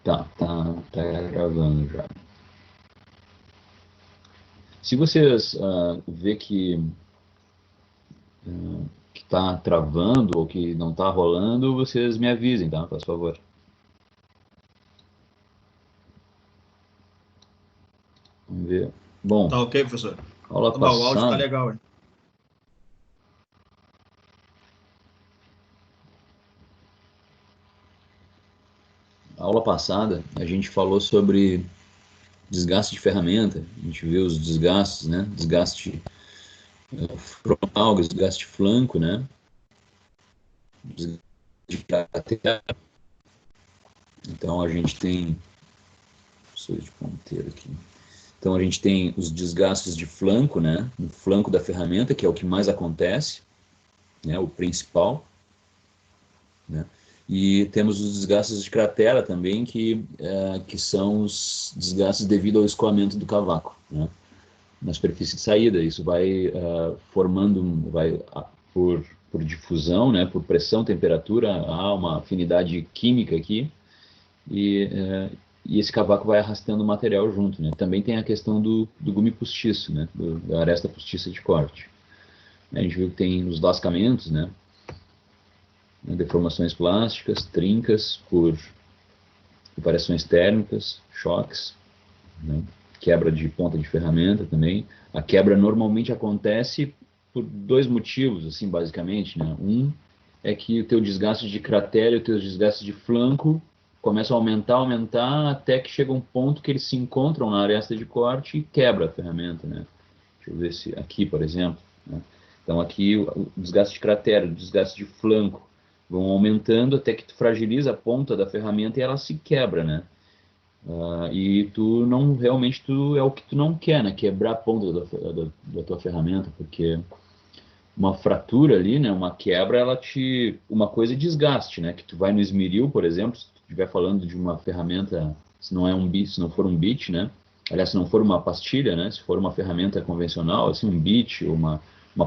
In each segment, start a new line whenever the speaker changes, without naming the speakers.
Tá gravando já. Se vocês vê que está travando ou que não está rolando, vocês me avisem, tá? Por favor. Vamos ver. Bom,
Tá ok, professor?
aula
Tá bom, o áudio tá
passada,
legal, hein?
a gente falou sobre desgaste de ferramenta, a gente viu os desgastes, né? Desgaste frontal, desgaste flanco, né? Desgaste de plateia. Então a gente tem, preciso de ponteiro aqui. Então a gente tem os desgastes de flanco, né? No flanco da ferramenta, que é o que mais acontece, né? O principal, né? E temos os desgastes de cratera também, que são os desgastes devido ao escoamento do cavaco, né? Na superfície de saída. Isso vai formando, por difusão, né? Por pressão, temperatura, há uma afinidade química aqui, e, e esse cavaco vai arrastando o material junto, né? Também tem a questão do gume postiço, né? Da aresta postiça de corte. A gente viu que tem os lascamentos, né? Deformações plásticas, trincas por variações térmicas, choques, né? Quebra de ponta de ferramenta também. A quebra normalmente acontece por dois motivos, assim, basicamente, né? Um é que o teu desgaste de cratera e os teus desgastes de flanco começam a aumentar, até que chega um ponto que eles se encontram na aresta de corte e quebra a ferramenta, né? Deixa eu ver se aqui, por exemplo, né? Então aqui o desgaste de cratera, o desgaste de flanco vão aumentando até que tu fragiliza a ponta da ferramenta e ela se quebra, né? E tu não, realmente, é o que tu não quer, né? Quebrar a ponta da tua ferramenta, porque uma fratura ali, né? Uma quebra, uma coisa é desgaste, né? Que tu vai no esmeril, por exemplo, se tu estiver falando de uma ferramenta, se não for um bit, né? Aliás, se não for uma pastilha, né? Se for uma ferramenta convencional, assim, um bit ou uma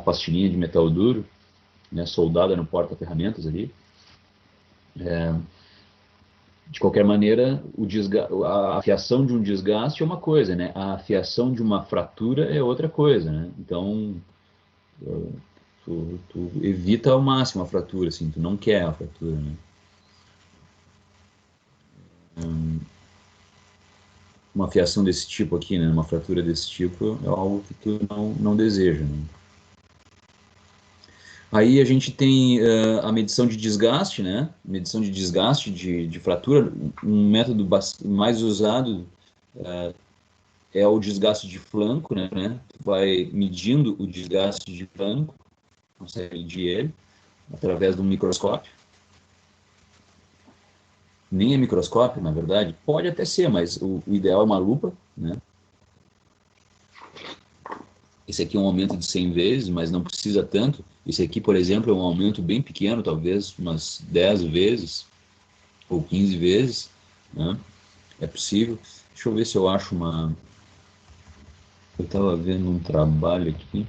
pastilhinha de metal duro, né? Soldada no porta-ferramentas ali. De qualquer maneira, a afiação de um desgaste é uma coisa, né? A afiação de uma fratura é outra coisa, né? Então, tu evita ao máximo a fratura, assim, tu não quer a fratura, né? Uma afiação desse tipo aqui, né? Uma fratura desse tipo é algo que tu não deseja, né? Aí a gente tem a medição de desgaste, né? Medição de desgaste de fratura. Um método mais usado é o desgaste de flanco, né? Tu vai medindo o desgaste de flanco, consegue medir ele através de um microscópio. Nem é microscópio, na verdade. Pode até ser, mas o ideal é uma lupa, né? Esse aqui é um aumento de 100 vezes, mas não precisa tanto. Esse aqui, por exemplo, é um aumento bem pequeno, talvez umas 10 vezes ou 15 vezes, né? É possível. Deixa eu ver se eu acho uma... Eu estava vendo um trabalho aqui.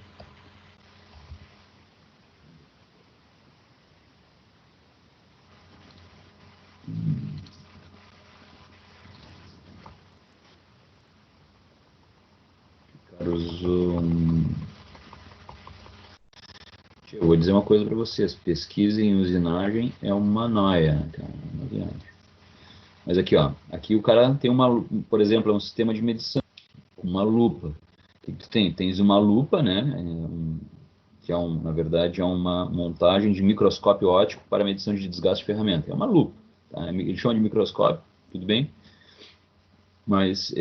Eu vou dizer uma coisa para vocês: pesquisa em usinagem é uma noia, cara, uma viagem. Mas aqui, ó, aqui o cara tem por exemplo, é um sistema de medição, uma lupa. O que tu tem? Tens uma lupa, né? Que na verdade, é uma montagem de microscópio óptico para medição de desgaste de ferramenta. É uma lupa, tá? Ele chama de microscópio, tudo bem? Mas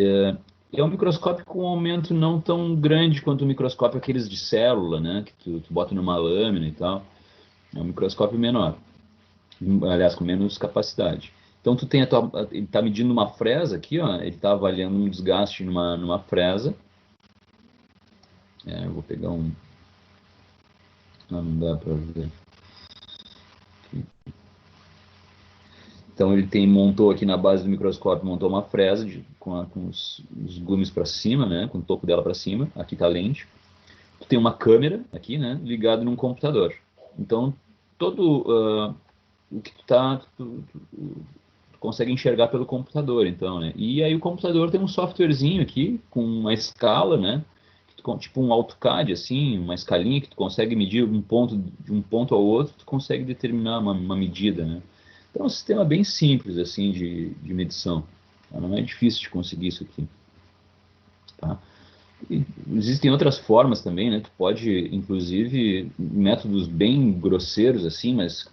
é um microscópio com um aumento não tão grande quanto o microscópio aqueles de célula, né? Que tu bota numa lâmina e tal. É um microscópio menor, aliás, com menos capacidade. Então tu tem ele está medindo uma fresa aqui, ó, ele está avaliando um desgaste numa fresa. Eu vou pegar um... não dá para ver. Então ele montou aqui na base do microscópio, montou uma fresa com os gumes para cima, né, com o topo dela para cima. Aqui está a lente. Tu tem uma câmera aqui, né, ligado num computador. Então todo o que tu consegue enxergar pelo computador, então, né? E aí o computador tem um softwarezinho aqui com uma escala, né? Tipo um AutoCAD, assim, uma escalinha que tu consegue medir um ponto de um ponto ao outro, tu consegue determinar uma medida, né? Então é um sistema bem simples, assim, de medição. Tá? Não é difícil de conseguir isso aqui, tá? E existem outras formas também, né? Tu pode, inclusive, métodos bem grosseiros, assim, mas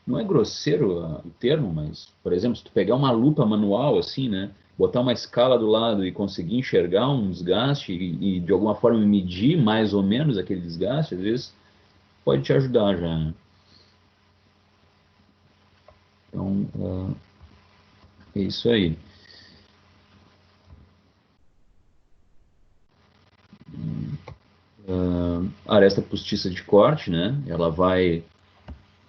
não é grosseiro o termo, mas, por exemplo, se tu pegar uma lupa manual, assim, né? Botar uma escala do lado e conseguir enxergar um desgaste e de alguma forma medir mais ou menos aquele desgaste, às vezes pode te ajudar já, né? Então, é isso aí. A aresta postiça de corte, né? Ela vai.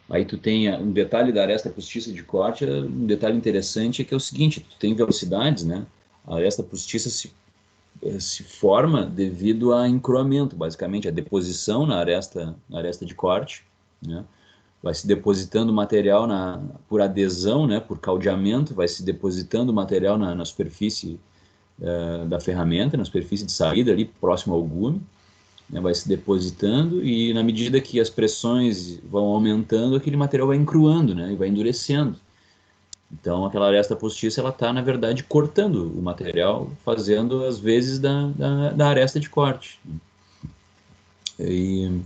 Aí tu tem um detalhe da aresta postiça de corte, um detalhe interessante é que é o seguinte, tu tem velocidades, né? A aresta postiça se forma devido a encroamento, basicamente, a deposição na aresta de corte, né? Vai se depositando material por adesão, né? Por caldeamento, vai se depositando material na superfície da ferramenta, na superfície de saída ali, próximo ao gume, né? Vai se depositando e na medida que as pressões vão aumentando, aquele material vai encruando, né? E vai endurecendo. Então, aquela aresta postiça, ela está, na verdade, cortando o material, fazendo as vezes da aresta de corte. E,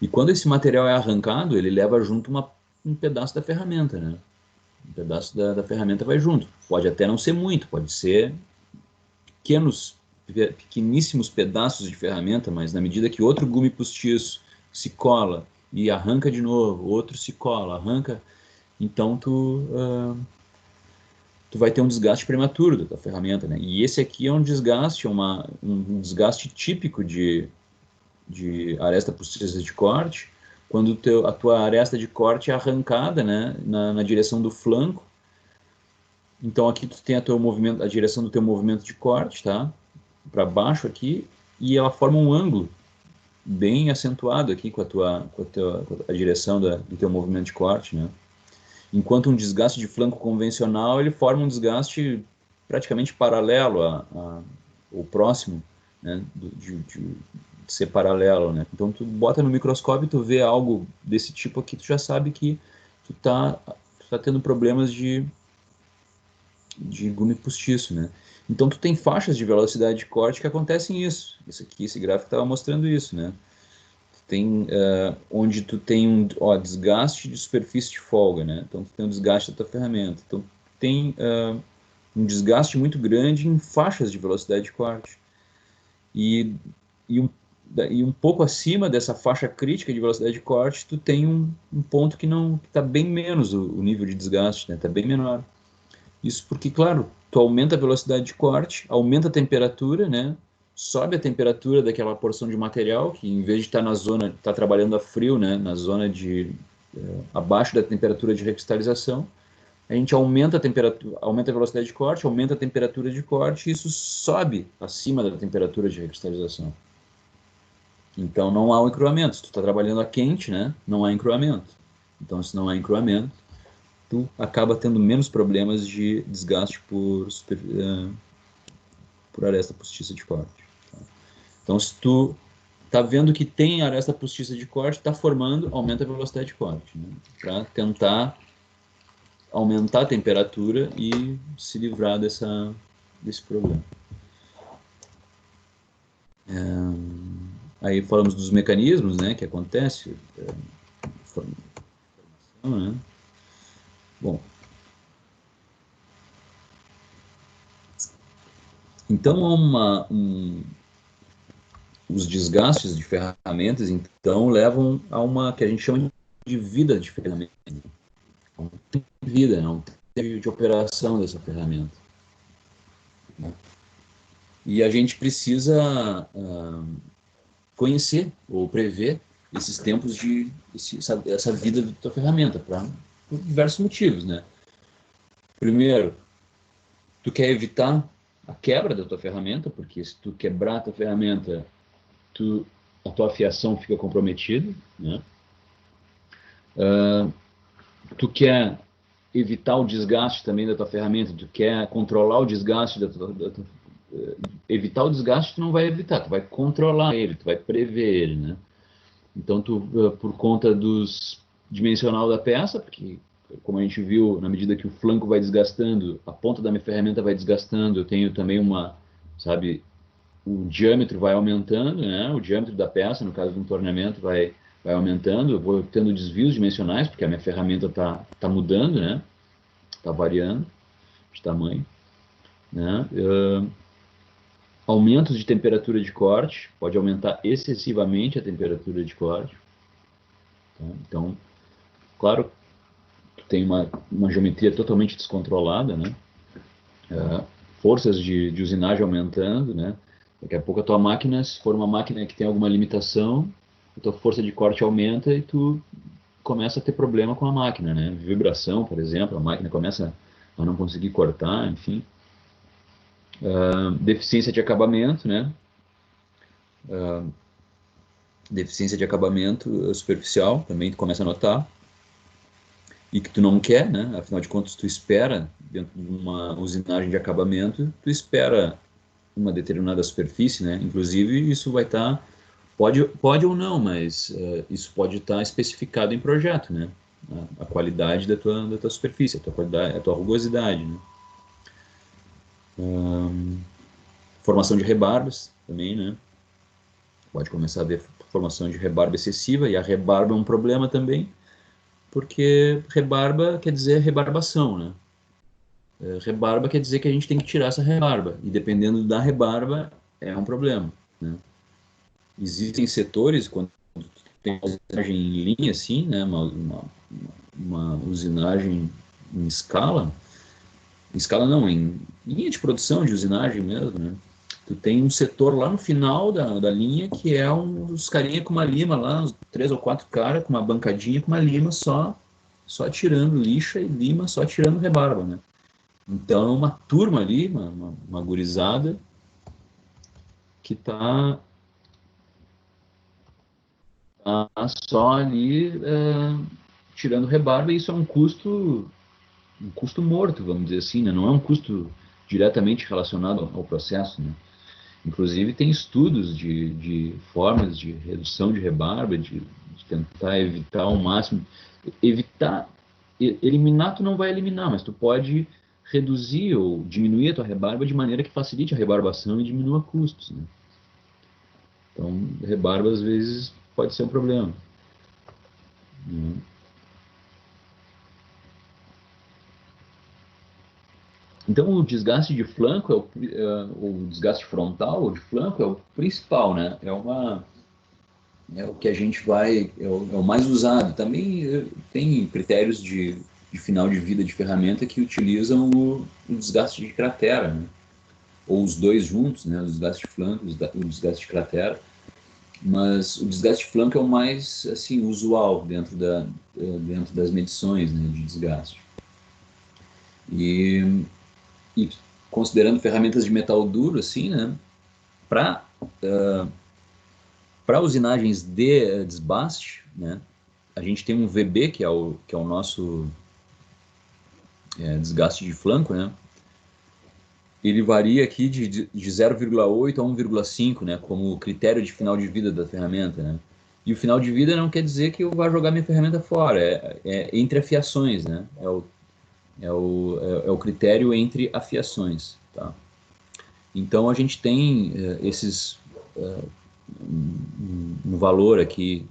e quando esse material é arrancado, ele leva junto um pedaço da ferramenta, né? Um pedaço da ferramenta vai junto. Pode até não ser muito, pode ser pequenos, pequeníssimos pedaços de ferramenta, mas na medida que outro gume postiço se cola e arranca de novo, outro se cola, arranca, então tu vai ter um desgaste prematuro da tua ferramenta, né? E esse aqui é um desgaste, um desgaste típico de aresta postiça de corte, quando a tua aresta de corte é arrancada, né, na direção do flanco. Então aqui tu tem a direção do teu movimento de corte, tá? Para baixo aqui, e ela forma um ângulo bem acentuado aqui com a direção do teu movimento de corte, né? Enquanto um desgaste de flanco convencional, ele forma um desgaste praticamente paralelo ou próximo, né, de ser paralelo, né? Então tu bota no microscópio e tu vê algo desse tipo aqui, tu já sabe que tu tá tendo problemas de gume postiço, né? Então tu tem faixas de velocidade de corte que acontecem isso. Esse gráfico estava mostrando isso, né? Tem onde tu tem desgaste de superfície de folga, né? Então tu tem um desgaste da tua ferramenta. Então tem um desgaste muito grande em faixas de velocidade de corte. E, e, um, e um pouco acima dessa faixa crítica de velocidade de corte, tu tem um ponto que não está bem menos o nível de desgaste, né? Está bem menor. Isso porque, claro, tu aumenta a velocidade de corte, aumenta a temperatura, né? Sobe a temperatura daquela porção de material que, em vez de estar estar trabalhando a frio, né? Na zona abaixo da temperatura de recristalização, a gente aumenta a temperatura, aumenta a velocidade de corte, aumenta a temperatura de corte, e isso sobe acima da temperatura de recristalização. Então não há um encruamento. Se tu está trabalhando a quente, né? Não há encruamento. Então, se não há encruamento, tu acaba tendo menos problemas de desgaste por aresta postiça de corte. Tá? Então, se tu tá vendo que tem aresta postiça de corte, está formando, aumenta a velocidade de corte, né? Para tentar aumentar a temperatura e se livrar desse problema. Aí falamos dos mecanismos, né, que acontece, formação, né? Bom, então os desgastes de ferramentas, então, levam a uma que a gente chama de vida de ferramenta. Não tem vida, não tem de operação dessa ferramenta, né? E a gente precisa conhecer ou prever esses tempos essa vida da tua ferramenta, por diversos motivos, né? Primeiro, tu quer evitar a quebra da tua ferramenta, porque se tu quebrar a tua ferramenta, a tua afiação fica comprometida, né? Tu quer evitar o desgaste também da tua ferramenta, tu quer controlar o desgaste evitar o desgaste, tu não vai evitar, tu vai controlar ele, tu vai prever ele, né? Então, por conta dos dimensional da peça, porque, como a gente viu, na medida que o flanco vai desgastando, a ponta da minha ferramenta vai desgastando, eu tenho também sabe, o diâmetro vai aumentando, né? O diâmetro da peça, no caso de um torneamento, vai aumentando, eu vou tendo desvios dimensionais, porque a minha ferramenta tá mudando, né? Está variando de tamanho, né? Aumentos de temperatura de corte, pode aumentar excessivamente a temperatura de corte. Tá? Então, claro, tem uma geometria totalmente descontrolada, né? Forças de usinagem aumentando, né? Daqui a pouco a tua máquina, se for uma máquina que tem alguma limitação, a tua força de corte aumenta e tu começa a ter problema com a máquina, né? Vibração, por exemplo, a máquina começa a não conseguir cortar, enfim. Deficiência de acabamento, né? Deficiência de acabamento superficial, também tu começa a notar. E que tu não quer, né? Afinal de contas, tu espera, dentro de uma usinagem de acabamento, tu espera uma determinada superfície, né? Inclusive, isso vai estar, pode ou não, mas isso pode estar especificado em projeto, né? A qualidade da tua superfície, a tua qualidade, a tua rugosidade, né? Formação de rebarbas também, né? Pode começar a ver formação de rebarba excessiva, e a rebarba é um problema também, porque rebarba quer dizer rebarbação, né? Rebarba quer dizer que a gente tem que tirar essa rebarba, e dependendo da rebarba, é um problema, né? Existem setores, quando tem uma usinagem em linha, assim, né? Uma usinagem em escala não, em linha de produção de usinagem mesmo, né? Tu tem um setor lá no final da linha que é uns carinha com uma lima lá, uns 3 ou 4 caras com uma bancadinha com uma lima só tirando lixa e lima só tirando rebarba, né? Então, uma turma ali, uma gurizada, que tá só ali tirando rebarba, e isso é um custo morto, vamos dizer assim, né? Não é um custo diretamente relacionado ao processo, né? Inclusive, tem estudos de formas de redução de rebarba, de tentar evitar ao máximo. Eliminar tu não vai eliminar, mas tu pode reduzir ou diminuir a tua rebarba de maneira que facilite a rebarbação e diminua custos, né? Então, rebarba às vezes pode ser um problema, né? Então, o desgaste de flanco, o desgaste frontal ou de flanco é o principal, né? É o que a gente é o mais usado. Também tem critérios de final de vida de ferramenta que utilizam o desgaste de cratera, né? Ou os dois juntos, né? O desgaste de flanco, o desgaste de cratera. Mas o desgaste de flanco é o mais assim usual dentro das medições, né, de desgaste. E considerando ferramentas de metal duro, assim, né? Para usinagens de desbaste, né? A gente tem um VB, que é o nosso desgaste de flanco, né? Ele varia aqui de 0,8 a 1,5, né? Como critério de final de vida da ferramenta, né? E o final de vida não quer dizer que eu vá jogar minha ferramenta fora, é entre afiações, né? É o critério entre afiações, tá? Então a gente tem esses um valor aqui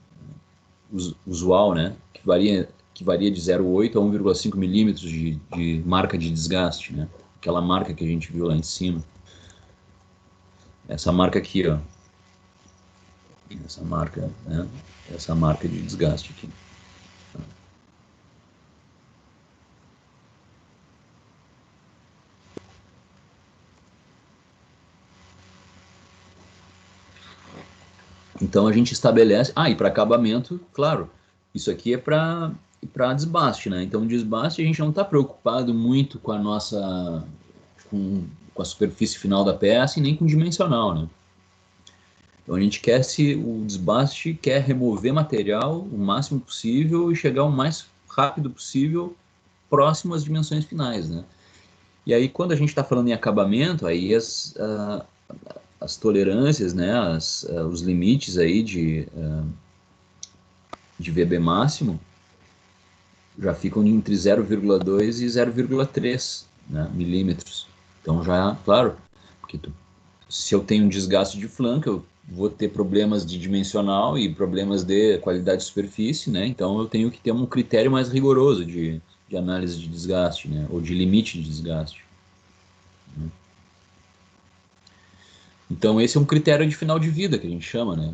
usual, né? Que varia de 0,8 a 1,5 milímetros de marca de desgaste, né? Aquela marca que a gente viu lá em cima. Essa marca aqui, ó. Essa marca, né? Essa marca de desgaste aqui. Então a gente estabelece. E para acabamento, claro, isso aqui é para desbaste, né? Então, desbaste a gente não está preocupado muito com a nossa. Com a superfície final da peça e nem com o dimensional, né? Então a gente quer o desbaste quer remover material o máximo possível e chegar o mais rápido possível próximo às dimensões finais, né? E aí, quando a gente está falando em acabamento, aí as tolerâncias, né, os limites aí de VB máximo já ficam entre 0,2 e 0,3, né, milímetros. Então já, claro, porque se eu tenho um desgaste de flanco, eu vou ter problemas de dimensional e problemas de qualidade de superfície, né? Então eu tenho que ter um critério mais rigoroso de análise de desgaste, né? Ou de limite de desgaste. Né? Então esse é um critério de final de vida que a gente chama, né?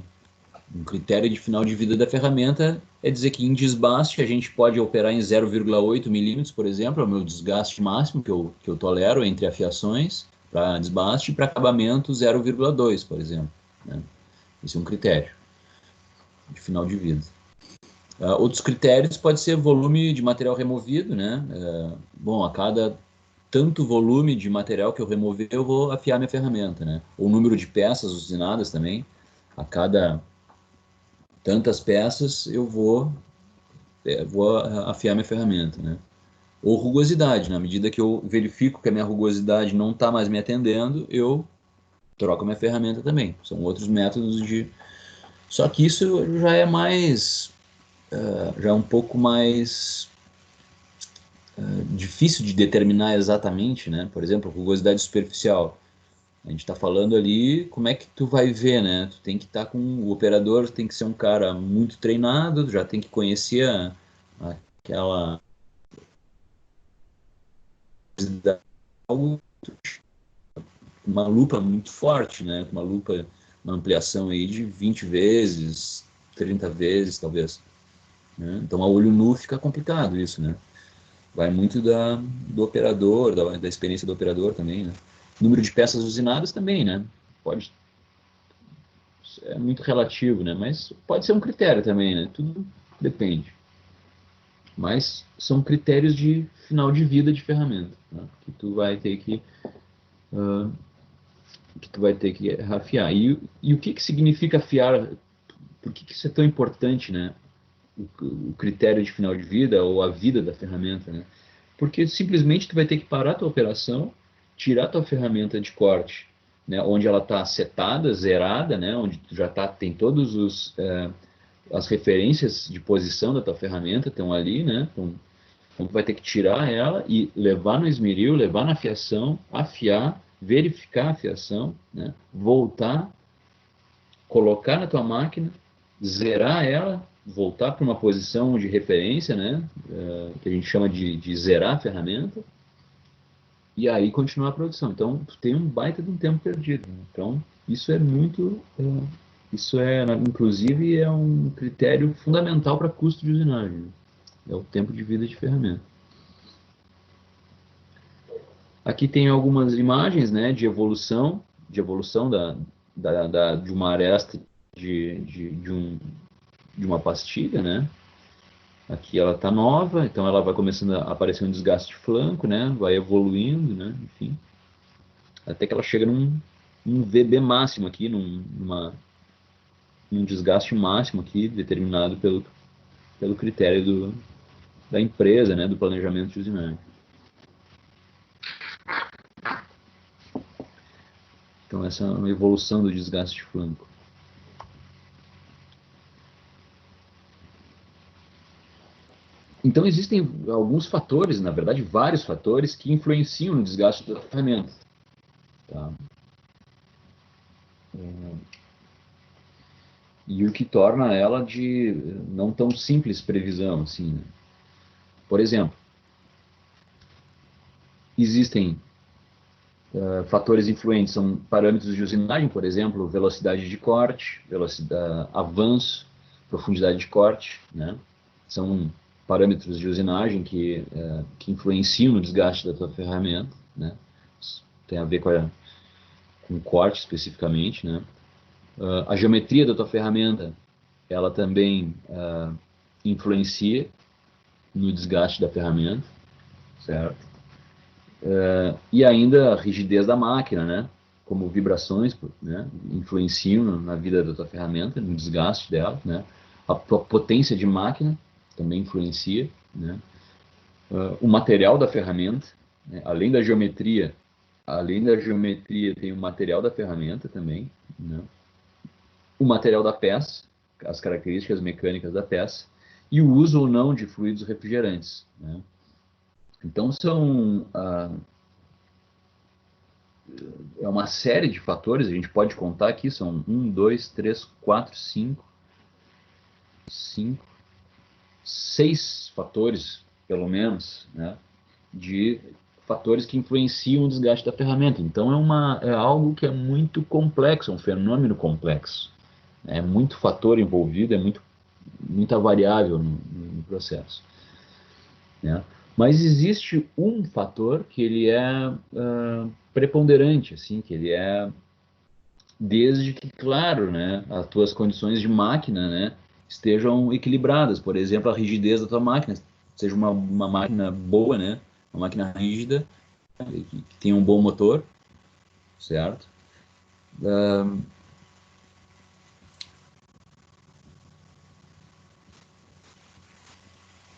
Um critério de final de vida da ferramenta é dizer que em desbaste a gente pode operar em 0,8 milímetros, por exemplo, é o meu desgaste máximo que eu tolero entre afiações para desbaste, e para acabamento 0,2, por exemplo. Né? Esse é um critério de final de vida. Outros critérios pode ser volume de material removido, né? Bom, a cada tanto volume de material que eu remover, eu vou afiar minha ferramenta, né? O número de peças usinadas também, a cada tantas peças eu vou afiar minha ferramenta, né? Ou rugosidade, na medida que eu verifico que a minha rugosidade não está mais me atendendo, eu troco a minha ferramenta também. São outros métodos de... Só que isso já é mais... já é um pouco mais difícil de determinar exatamente, né? Por exemplo, rugosidade superficial. A gente está falando ali como é que tu vai ver, né? Tu tem que estar com o operador, tem que ser um cara muito treinado, já tem que conhecer aquela uma lupa muito forte, né? Uma lupa, uma ampliação aí de 20 vezes, 30 vezes, talvez. Né? Então, a olho nu fica complicado isso, né? Vai muito do operador, da experiência do operador também, né? Número de peças usinadas também, né? Pode, é muito relativo, né? Mas pode ser um critério também, né? Tudo depende. Mas são critérios de final de vida de ferramenta, né? Que tu vai ter que afiar. E o que significa afiar? Por que isso é tão importante, né? O critério de final de vida ou a vida da ferramenta, né? Porque simplesmente tu vai ter que parar a tua operação, tirar a tua ferramenta de corte, né? Onde ela está setada, zerada, né? Onde tu já tem todos as referências de posição da tua ferramenta estão ali, né? Então tu vai ter que tirar ela e levar no esmeril, levar na afiação, afiar, verificar a afiação, né? Voltar, colocar na tua máquina, zerar ela, voltar para uma posição de referência, né? Que a gente chama de zerar a ferramenta, e aí continuar a produção. Então, tu tem um baita de um tempo perdido. Né? Então, isso é muito... inclusive, é um critério fundamental para custo de usinagem. Né? É o tempo de vida de ferramenta. Aqui tem algumas imagens, né, de evolução de uma aresta de uma pastilha, né? Aqui ela está nova, então ela vai começando a aparecer um desgaste de flanco, né? Vai evoluindo, né? Enfim, até que ela chega num VB máximo aqui, num desgaste máximo aqui, determinado pelo critério da empresa, né? Do planejamento de usinagem. Então essa é uma evolução do desgaste de flanco. Então existem alguns fatores, na verdade vários fatores, que influenciam no desgaste da ferramenta. Tá? E o que torna ela de não tão simples previsão, assim. Né? Por exemplo, existem fatores influentes, são parâmetros de usinagem, por exemplo, velocidade de corte, velocidade, avanço, profundidade de corte, né? São parâmetros de usinagem que influenciam no desgaste da tua ferramenta, né? Tem a ver com o corte especificamente, né? A geometria da tua ferramenta, ela também influencia no desgaste da ferramenta, certo? E ainda a rigidez da máquina, né? Como vibrações, né? Influenciam na vida da tua ferramenta, no desgaste dela, né? A tua potência de máquina também influencia, né? o material da ferramenta, né? Além da geometria tem o material da ferramenta também, né? O material da peça, as características mecânicas da peça, e o uso ou não de fluidos refrigerantes, né? Então é uma série de fatores, a gente pode contar aqui, são 6 fatores, pelo menos, né, de fatores que influenciam o desgaste da ferramenta. Então é algo que é muito complexo, é um fenômeno complexo. É muito fator envolvido, muita variável no processo, né? Mas existe um fator que ele é preponderante, assim, que ele é desde que, claro, né, as tuas condições de máquina, né, estejam equilibradas. Por exemplo, a rigidez da tua máquina, seja uma máquina boa, né, uma máquina rígida, que tenha um bom motor, certo?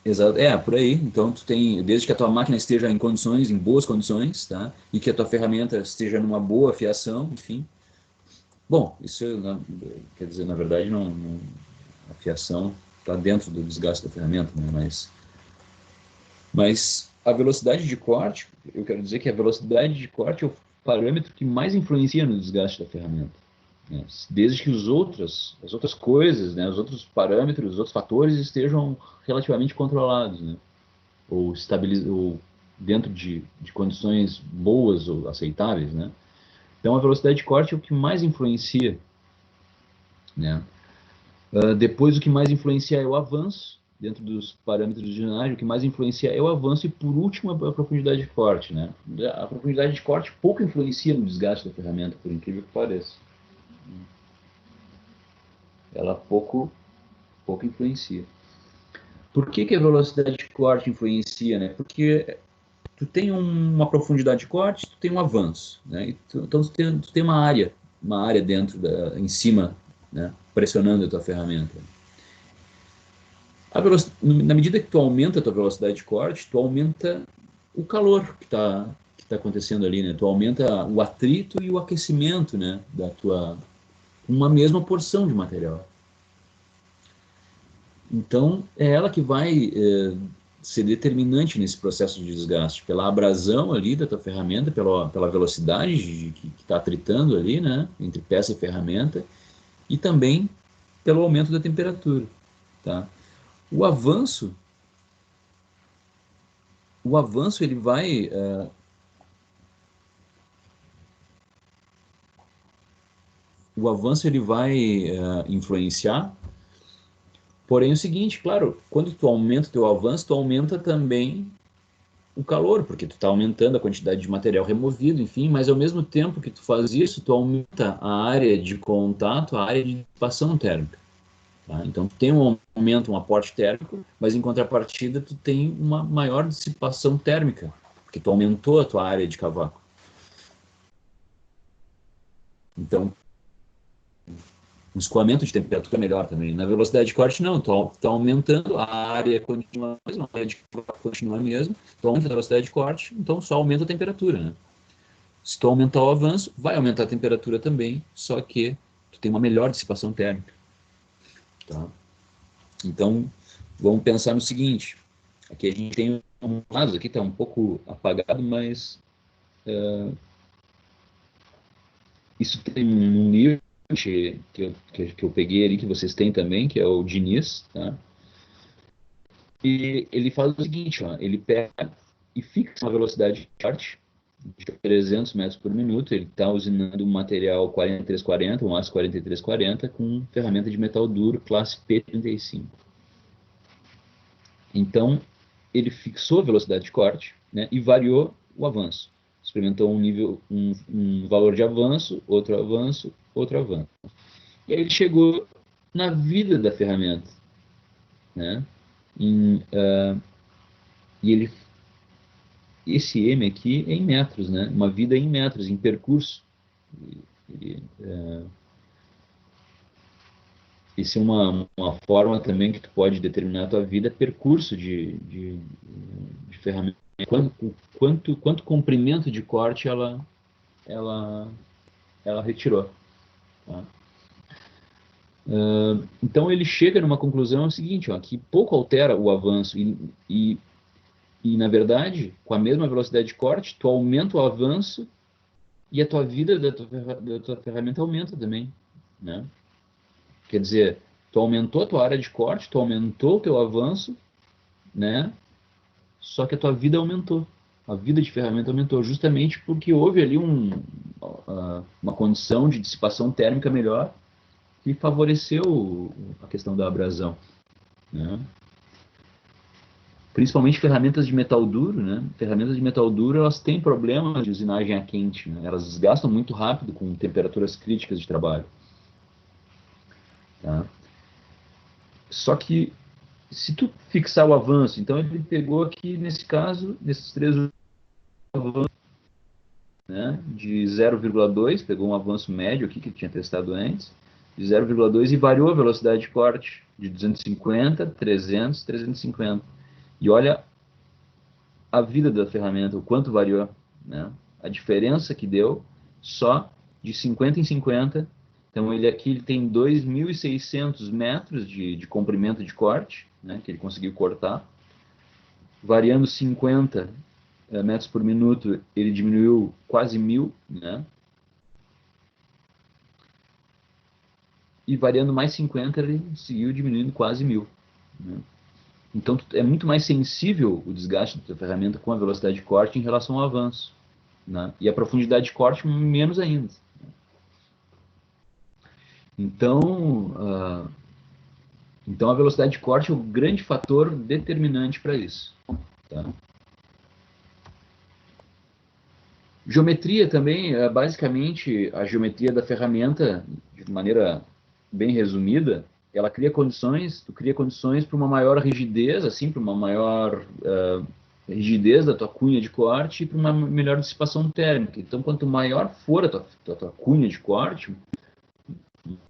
Exato, por aí. Então, tu tem, desde que a tua máquina esteja em condições, em boas condições, tá? E que a tua ferramenta esteja numa boa fiação, enfim. Bom, isso, quer dizer, na verdade, a fiação está dentro do desgaste da ferramenta, né? Mas a velocidade de corte, eu quero dizer que a velocidade de corte é o parâmetro que mais influencia no desgaste da ferramenta, né? Desde que as outras coisas, né, os outros parâmetros, os outros fatores estejam relativamente controlados, né? Ou dentro de condições boas ou aceitáveis, né? Então a velocidade de corte é o que mais influencia, né? Depois, o que mais influencia é o avanço, dentro dos parâmetros de ginásio, o que mais influencia é o avanço e, por último, a profundidade de corte, né? A profundidade de corte pouco influencia no desgaste da ferramenta, por incrível que pareça. Ela pouco influencia. Por que a velocidade de corte influencia, né? Porque tu tem uma profundidade de corte, tu tem um avanço, né? Então tu tem uma área em cima, né? Pressionando a tua ferramenta. Na medida que tu aumenta a tua velocidade de corte, tu aumenta o calor que tá acontecendo ali, né? Tu aumenta o atrito e o aquecimento, né? Uma mesma porção de material. Então, é ela que vai ser determinante nesse processo de desgaste, pela abrasão ali da tua ferramenta, pela velocidade que está atritando ali, né? Entre peça e ferramenta, e também pelo aumento da temperatura, tá? O avanço, o avanço ele vai influenciar, porém é o seguinte, claro, quando tu aumenta o teu avanço, tu aumenta também o calor, porque tu está aumentando a quantidade de material removido, enfim, mas ao mesmo tempo que tu faz isso, tu aumenta a área de contato, a área de dissipação térmica. Tá? Então, tu tem um aumento, um aporte térmico, mas em contrapartida, tu tem uma maior dissipação térmica, porque tu aumentou a tua área de cavaco. Então, o escoamento de temperatura é melhor também. Na velocidade de corte, não. Tu tá aumentando, a área continua a mesma, a área de cavaco continua a mesma, tu aumenta a velocidade de corte, então só aumenta a temperatura, né? Se tu aumentar o avanço, vai aumentar a temperatura também, só que tu tem uma melhor dissipação térmica, tá? Então, vamos pensar no seguinte, aqui a gente tem um caso, aqui está um pouco apagado, mas isso tem um livro que eu peguei ali, que vocês têm também, que é o Diniz, tá? E ele faz o seguinte, ó, ele pega e fixa uma velocidade de corte de 300 metros por minuto, ele está usinando um material 4340, um aço 4340, com ferramenta de metal duro, classe P35. Então, ele fixou a velocidade de corte, né, e variou o avanço. Experimentou um valor de avanço, outro avanço. E aí ele chegou na vida da ferramenta, né? E esse M aqui é em metros, né? Uma vida em metros, em percurso. Ele, isso é uma forma também que tu pode determinar a tua vida, percurso de ferramenta, quanto comprimento de corte ela retirou. Tá? Então ele chega numa conclusão seguinte, ó, que pouco altera o avanço e, na verdade, com a mesma velocidade de corte, tu aumenta o avanço e a tua vida da tua ferramenta aumenta também, né? Quer dizer, tu aumentou a tua área de corte, tu aumentou o teu avanço, né? Só que a tua vida aumentou. A vida de ferramenta aumentou justamente porque houve ali uma condição de dissipação térmica melhor que favoreceu a questão da abrasão, né? Principalmente ferramentas de metal duro, né? Ferramentas de metal duro, elas têm problemas de usinagem a quente, né? Elas desgastam muito rápido com temperaturas críticas de trabalho. Tá? Só que se tu fixar o avanço, então ele pegou aqui, nesse caso, nesses três avanços, né, de 0,2, pegou um avanço médio aqui que tinha testado antes, de 0,2 e variou a velocidade de corte de 250, 300, 350. E olha a vida da ferramenta, o quanto variou, né? A diferença que deu só de 50 em 50. Então ele tem 2.600 metros de comprimento de corte, né, que ele conseguiu cortar. Variando 50 metros por minuto, ele diminuiu quase 1.000, né? E variando mais 50, ele seguiu diminuindo quase 1.000. Né? Então é muito mais sensível o desgaste da ferramenta com a velocidade de corte em relação ao avanço. Né? E a profundidade de corte menos ainda. Então, então a velocidade de corte é o grande fator determinante para isso. Tá? Geometria também, basicamente a geometria da ferramenta, de maneira bem resumida, ela cria condições, tu cria condições para uma maior rigidez, assim, para uma maior rigidez da tua cunha de corte e para uma melhor dissipação térmica. Então, quanto maior for a tua cunha de corte,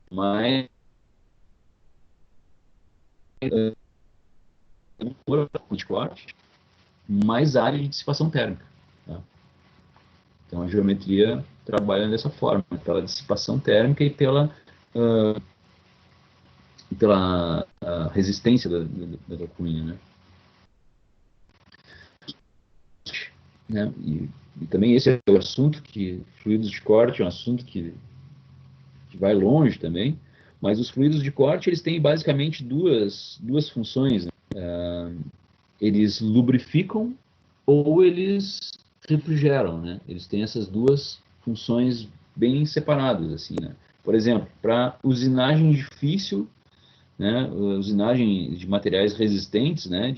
mais de corte, mais área de dissipação térmica. Tá? Então a geometria trabalha dessa forma, pela dissipação térmica e pela resistência da cunha, né? E também esse é o assunto que fluidos de corte é um assunto que vai longe também, mas os fluidos de corte eles têm basicamente duas funções, né? Eles lubrificam ou eles refrigeram, né? Eles têm essas duas funções bem separadas, assim, né? Por exemplo, para usinagem difícil, né? Usinagem de materiais resistentes, né?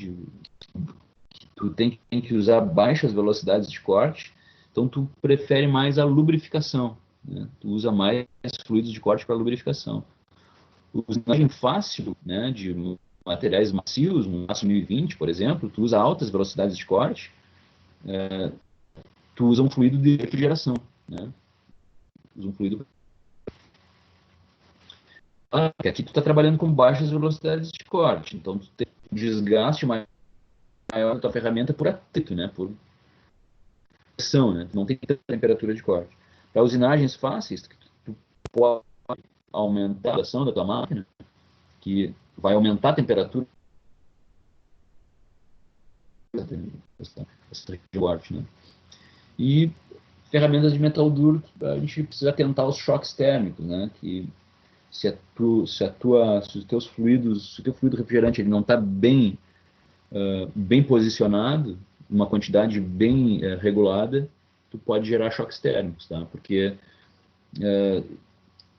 Tu tem que usar baixas velocidades de corte, então tu prefere mais a lubrificação, né? Tu usa mais fluidos de corte para lubrificação. Usinagem fácil, né? De materiais macios, um aço 1020, por exemplo, tu usa altas velocidades de corte, tu usa um fluido de refrigeração, né? Usa um fluido. Aqui tu está trabalhando com baixas velocidades de corte, então tu tem um desgaste maior da tua ferramenta por atrito, né? Por pressão, né? Tu não tem tanta temperatura de corte. Para usinagens fáceis, tu pode aumentar a ação da tua máquina, que vai aumentar a temperatura de corte, né? E ferramentas de metal duro, a gente precisa atentar aos choques térmicos, né? Que se os teus fluidos, se o teu fluido refrigerante ele não está bem posicionado, uma quantidade bem regulada, tu pode gerar choques térmicos, tá? Porque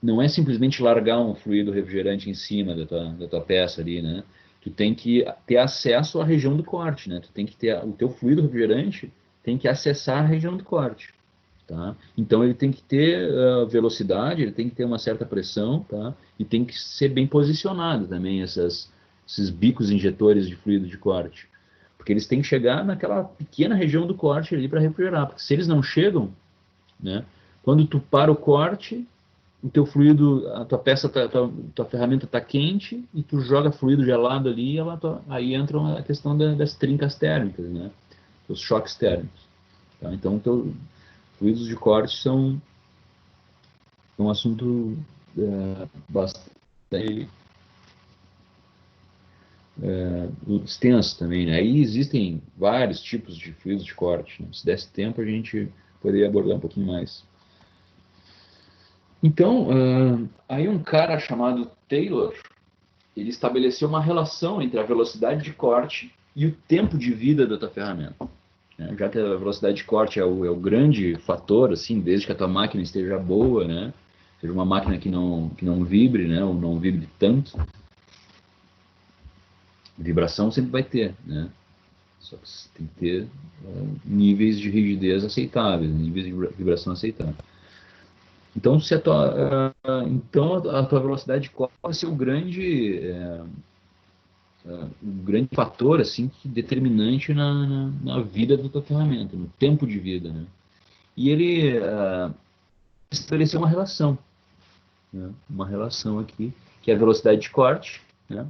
não é simplesmente largar um fluido refrigerante em cima da tua peça ali, né? Tu tem que ter acesso à região do corte, né? Tu tem que ter o teu fluido refrigerante tem que acessar a região do corte. Tá? Então ele tem que ter velocidade, ele tem que ter uma certa pressão, tá? E tem que ser bem posicionado também esses bicos injetores de fluido de corte, porque eles têm que chegar naquela pequena região do corte ali para refrigerar, porque se eles não chegam, né? Quando tu para o corte, o teu fluido, a tua peça, tua ferramenta está quente e tu joga fluido gelado ali, aí entra a questão das trincas térmicas, né? os choques térmicos. Tá? Então, fluidos de corte são um assunto bastante extenso também, né? Aí existem vários tipos de fluidos de corte, né? Se desse tempo, a gente poderia abordar um pouquinho mais. Então, aí um cara chamado Taylor, ele estabeleceu uma relação entre a velocidade de corte e o tempo de vida da tua ferramenta. Né? Já que a velocidade de corte é o grande fator, assim, desde que a tua máquina esteja boa, né? Seja uma máquina que não vibre, né? Ou não vibre tanto. Vibração sempre vai ter, né? Só que você tem que ter níveis de rigidez aceitáveis, níveis de vibração aceitáveis. Então, a tua velocidade de corte vai ser o grande fator assim, determinante na vida da tua ferramenta, no tempo de vida. Né? E ele estabeleceu uma relação, né? Uma relação aqui, que é a velocidade de corte, né?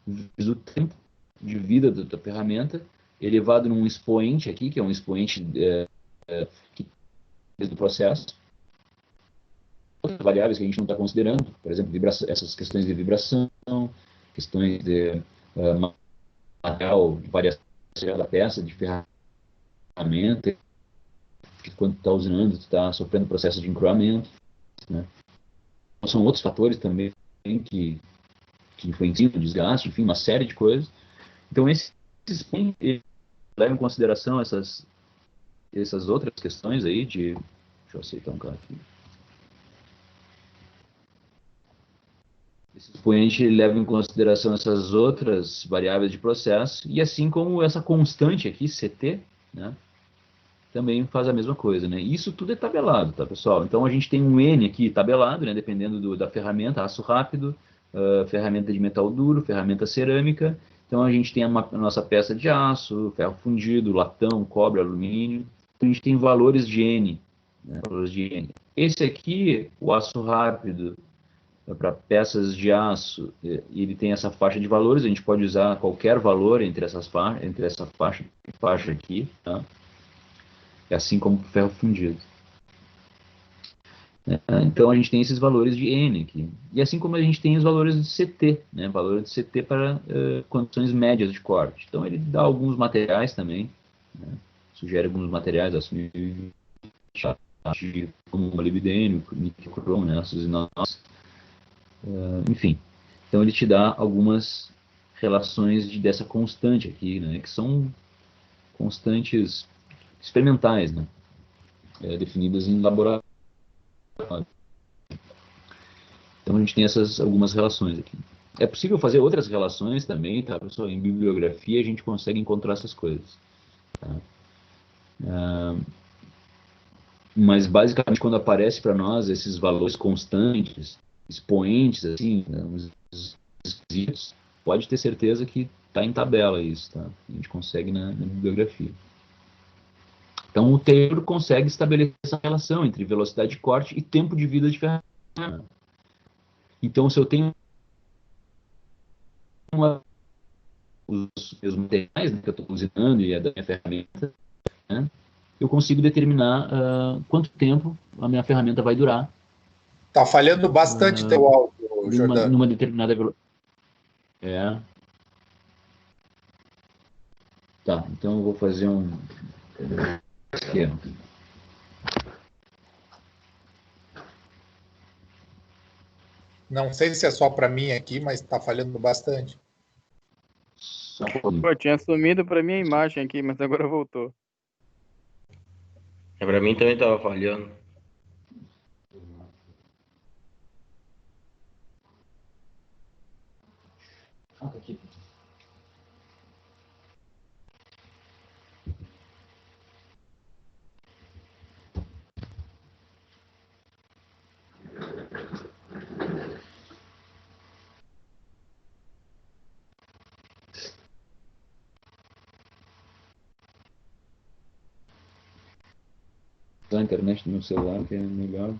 Vezes o tempo de vida da tua ferramenta, elevado num expoente aqui, que é um expoente do processo, outras variáveis que a gente não está considerando, por exemplo, essas questões de vibração, questões de material, de variação da peça, de ferramenta, que quando tu está usando, tu está sofrendo processo de encruamento. Né? Então, são outros fatores também que influenciam o desgaste, enfim, uma série de coisas. Então, esses levam em consideração essas outras questões aí de... Deixa eu aceitar um cara aqui. Esse expoente leva em consideração essas outras variáveis de processo, e assim como essa constante aqui, CT, né, também faz a mesma coisa, né? Isso tudo é tabelado, tá, pessoal? Então a gente tem um N aqui tabelado, né, dependendo da ferramenta, aço rápido, ferramenta de metal duro, ferramenta cerâmica. Então a gente tem a nossa peça de aço, ferro fundido, latão, cobre, alumínio. Então, a gente tem valores de N, né, valores de N. Esse aqui, o aço rápido, para peças de aço, ele tem essa faixa de valores, a gente pode usar qualquer valor entre essa faixa aqui, tá? É assim como o ferro fundido. Então a gente tem esses valores de N aqui. E assim como a gente tem os valores de CT, né? Valor de CT para condições médias de corte. Então ele dá alguns materiais também, né? Sugere alguns materiais, assim, como molibdênio, níquel, cromo, né? Aços inox, enfim. Então ele te dá algumas relações dessa constante aqui, né? Que são constantes experimentais, né? Definidas em laboratório. Então a gente tem essas algumas relações aqui. É possível fazer outras relações também, tá, pessoal? Em bibliografia a gente consegue encontrar essas coisas. Tá? Mas basicamente quando aparece para nós esses valores constantes, expoentes, assim, né, uns esquisitos, pode ter certeza que está em tabela isso, tá? A gente consegue na bibliografia. Então o Taylor consegue estabelecer essa relação entre velocidade de corte e tempo de vida de ferramenta. Então se eu tenho os meus materiais, né, que eu estou cozinhando e é da minha ferramenta, né, eu consigo determinar quanto tempo a minha ferramenta vai durar.
Tá falhando bastante teu áudio, Jordano.
Numa determinada velocidade. Tá, então eu vou fazer um esquema.
Não sei se é só para mim aqui, mas tá falhando bastante.
Só um pouquinho.
Pô, tinha sumido pra mim a imagem aqui, mas agora voltou.
Pra mim também tava falhando.
Ah, tá aqui. Usar a internet no meu celular, que é melhor.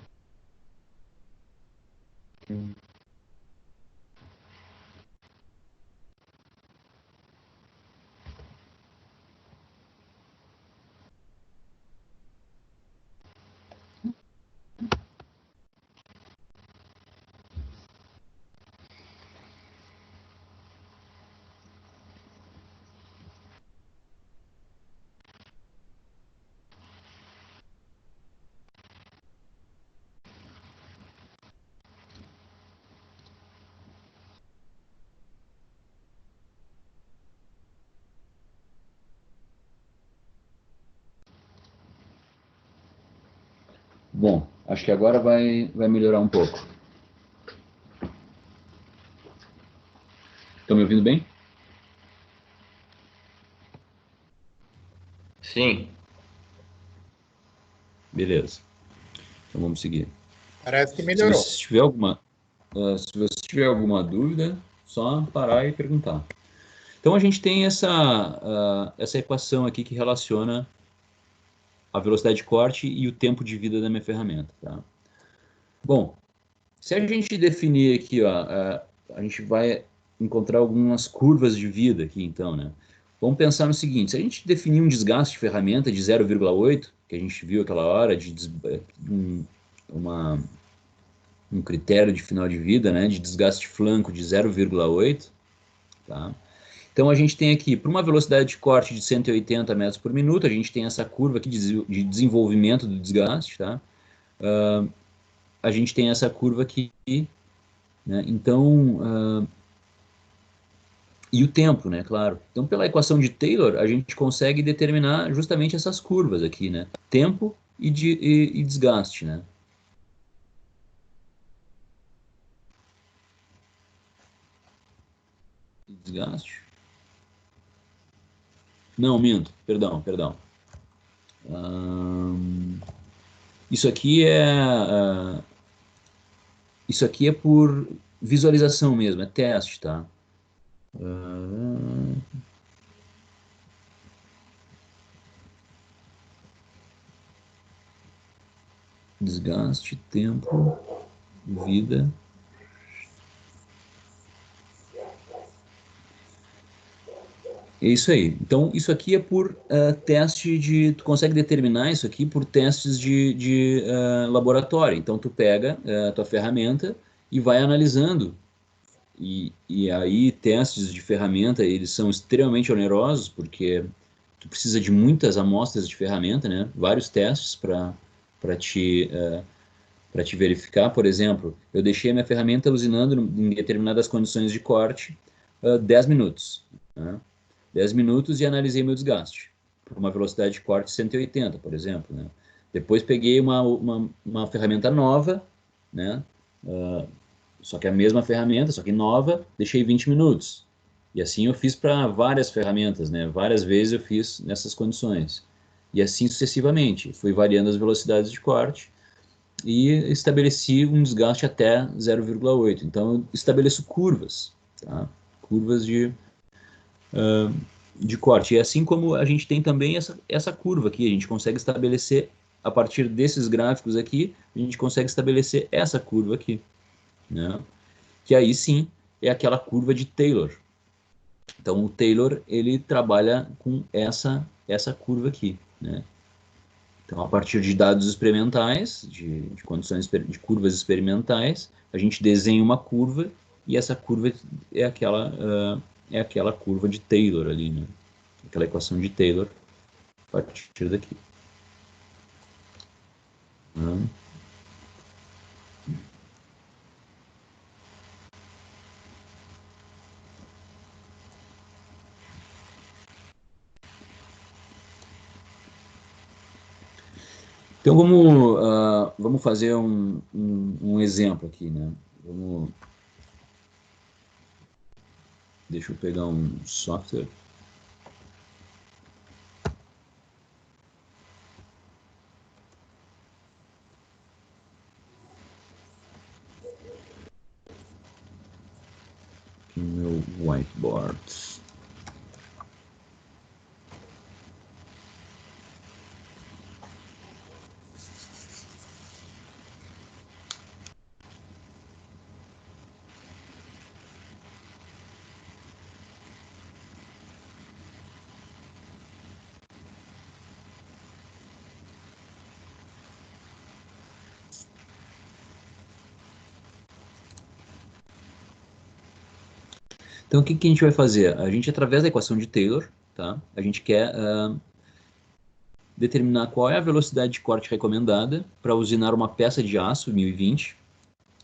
Bom, acho que agora vai melhorar um pouco. Estão me ouvindo bem?
Sim.
Beleza. Então vamos seguir.
Parece que melhorou.
Se você tiver alguma dúvida, só parar e perguntar. Então a gente tem essa equação aqui que relaciona a velocidade de corte e o tempo de vida da minha ferramenta. Tá? Bom, se a gente definir aqui, ó, a gente vai encontrar algumas curvas de vida aqui, então, né? Vamos pensar no seguinte, se a gente definir um desgaste de ferramenta de 0,8, que a gente viu aquela hora, um critério de final de vida, né, de desgaste de flanco de 0,8, tá? Então a gente tem aqui, para uma velocidade de corte de 180 metros por minuto, a gente tem essa curva aqui de desenvolvimento do desgaste, tá? A gente tem essa curva aqui, né? Então, e o tempo, né, claro. Então, pela equação de Taylor, a gente consegue determinar justamente essas curvas aqui, né? Tempo e desgaste, né? Desgaste. Não, minto. Perdão. Isso aqui isso aqui é por visualização mesmo, é teste, tá? Desgaste, tempo, vida. É isso aí. Então, isso aqui é por teste de... Tu consegue determinar isso aqui por testes de laboratório. Então, tu pega a tua ferramenta e vai analisando. E aí, testes de ferramenta, eles são extremamente onerosos, porque tu precisa de muitas amostras de ferramenta, né? Vários testes para te verificar. Por exemplo, eu deixei a minha ferramenta usinando em determinadas condições de corte 10 minutos, né? 10 minutos e analisei meu desgaste, por uma velocidade de corte 180, por exemplo, né? Depois peguei uma ferramenta nova, né? Só que a mesma ferramenta, só que nova, deixei 20 minutos. E assim eu fiz para várias ferramentas, né? Várias vezes eu fiz nessas condições. E assim sucessivamente. Fui variando as velocidades de corte e estabeleci um desgaste até 0,8. Então eu estabeleço curvas, tá? Curvas de corte. E assim como a gente tem também essa curva aqui, a gente consegue estabelecer, a partir desses gráficos aqui, a gente consegue estabelecer essa curva aqui, né? Que aí sim é aquela curva de Taylor. Então o Taylor, ele trabalha com essa curva aqui, né? Então, a partir de dados experimentais, de condições de curvas experimentais, a gente desenha uma curva e essa curva é aquela curva de Taylor ali, né? Aquela equação de Taylor a partir daqui. Então vamos fazer um exemplo aqui, né? Deixa eu pegar um software. Aqui no meu whiteboard. Então, o que a gente vai fazer? A gente, através da equação de Taylor, tá? A gente quer determinar qual é a velocidade de corte recomendada para usinar uma peça de aço 1020,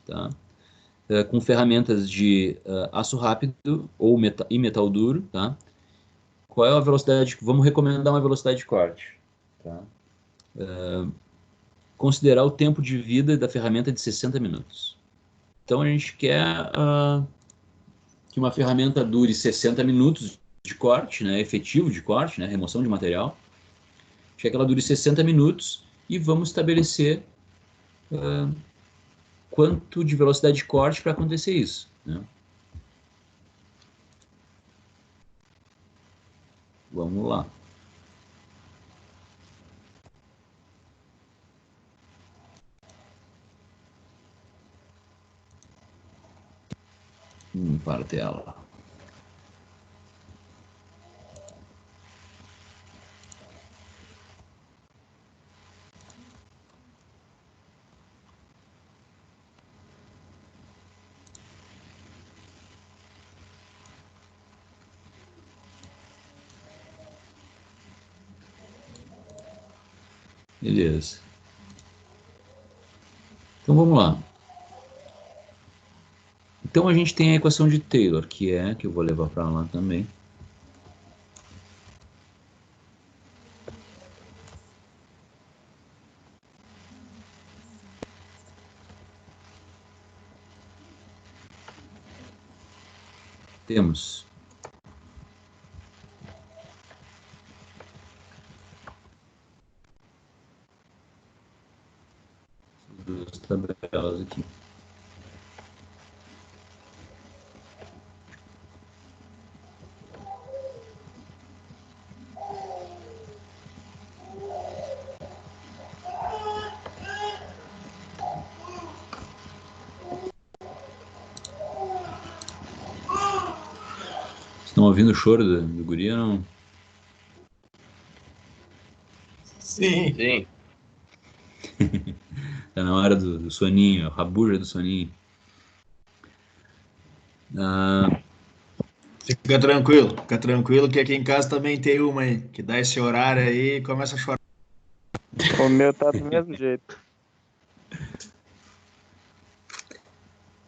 tá? Com ferramentas de aço rápido ou metal duro, tá? Qual é a velocidade? Vamos recomendar uma velocidade de corte, tá? considerar o tempo de vida da ferramenta de 60 minutos. Então, a gente quer que uma ferramenta dure 60 minutos de corte, né, efetivo de corte, né, remoção de material. A gente quer que ela dure 60 minutos e vamos estabelecer quanto de velocidade de corte para acontecer isso, né? Vamos lá. Para a tela. Beleza. Então vamos lá. Então a gente tem a equação de Taylor, que eu vou levar para lá também. Temos duas tabelas aqui. Estão ouvindo o choro do guri ou não?
Sim.
Sim.
Tá na hora do soninho, a rabuja do soninho.
Fica tranquilo que aqui em casa também tem uma aí, que dá esse horário aí e começa a chorar.
O meu tá do mesmo jeito.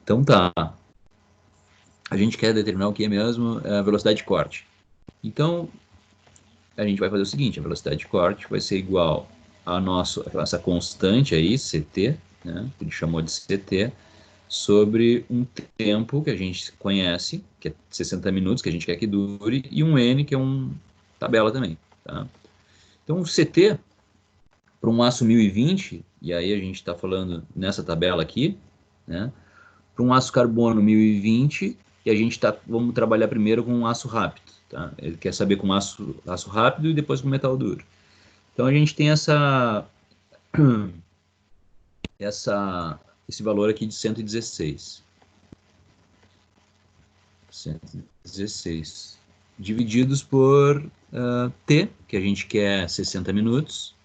Então tá. A gente quer determinar o que é mesmo a velocidade de corte. Então, a gente vai fazer o seguinte, a velocidade de corte vai ser igual a essa constante aí, CT, né, que a gente chamou de CT, sobre um tempo que a gente conhece, que é 60 minutos, que a gente quer que dure, e um N, que é uma tabela também. Tá? Então, o CT, para um aço 1020, e aí a gente está falando nessa tabela aqui, né, para um aço carbono 1020, e a gente vamos trabalhar primeiro com um aço rápido. Tá? Ele quer saber com aço rápido e depois com metal duro. Então, a gente tem esse valor aqui de 116. 116. Divididos por T, que a gente quer 60 minutos.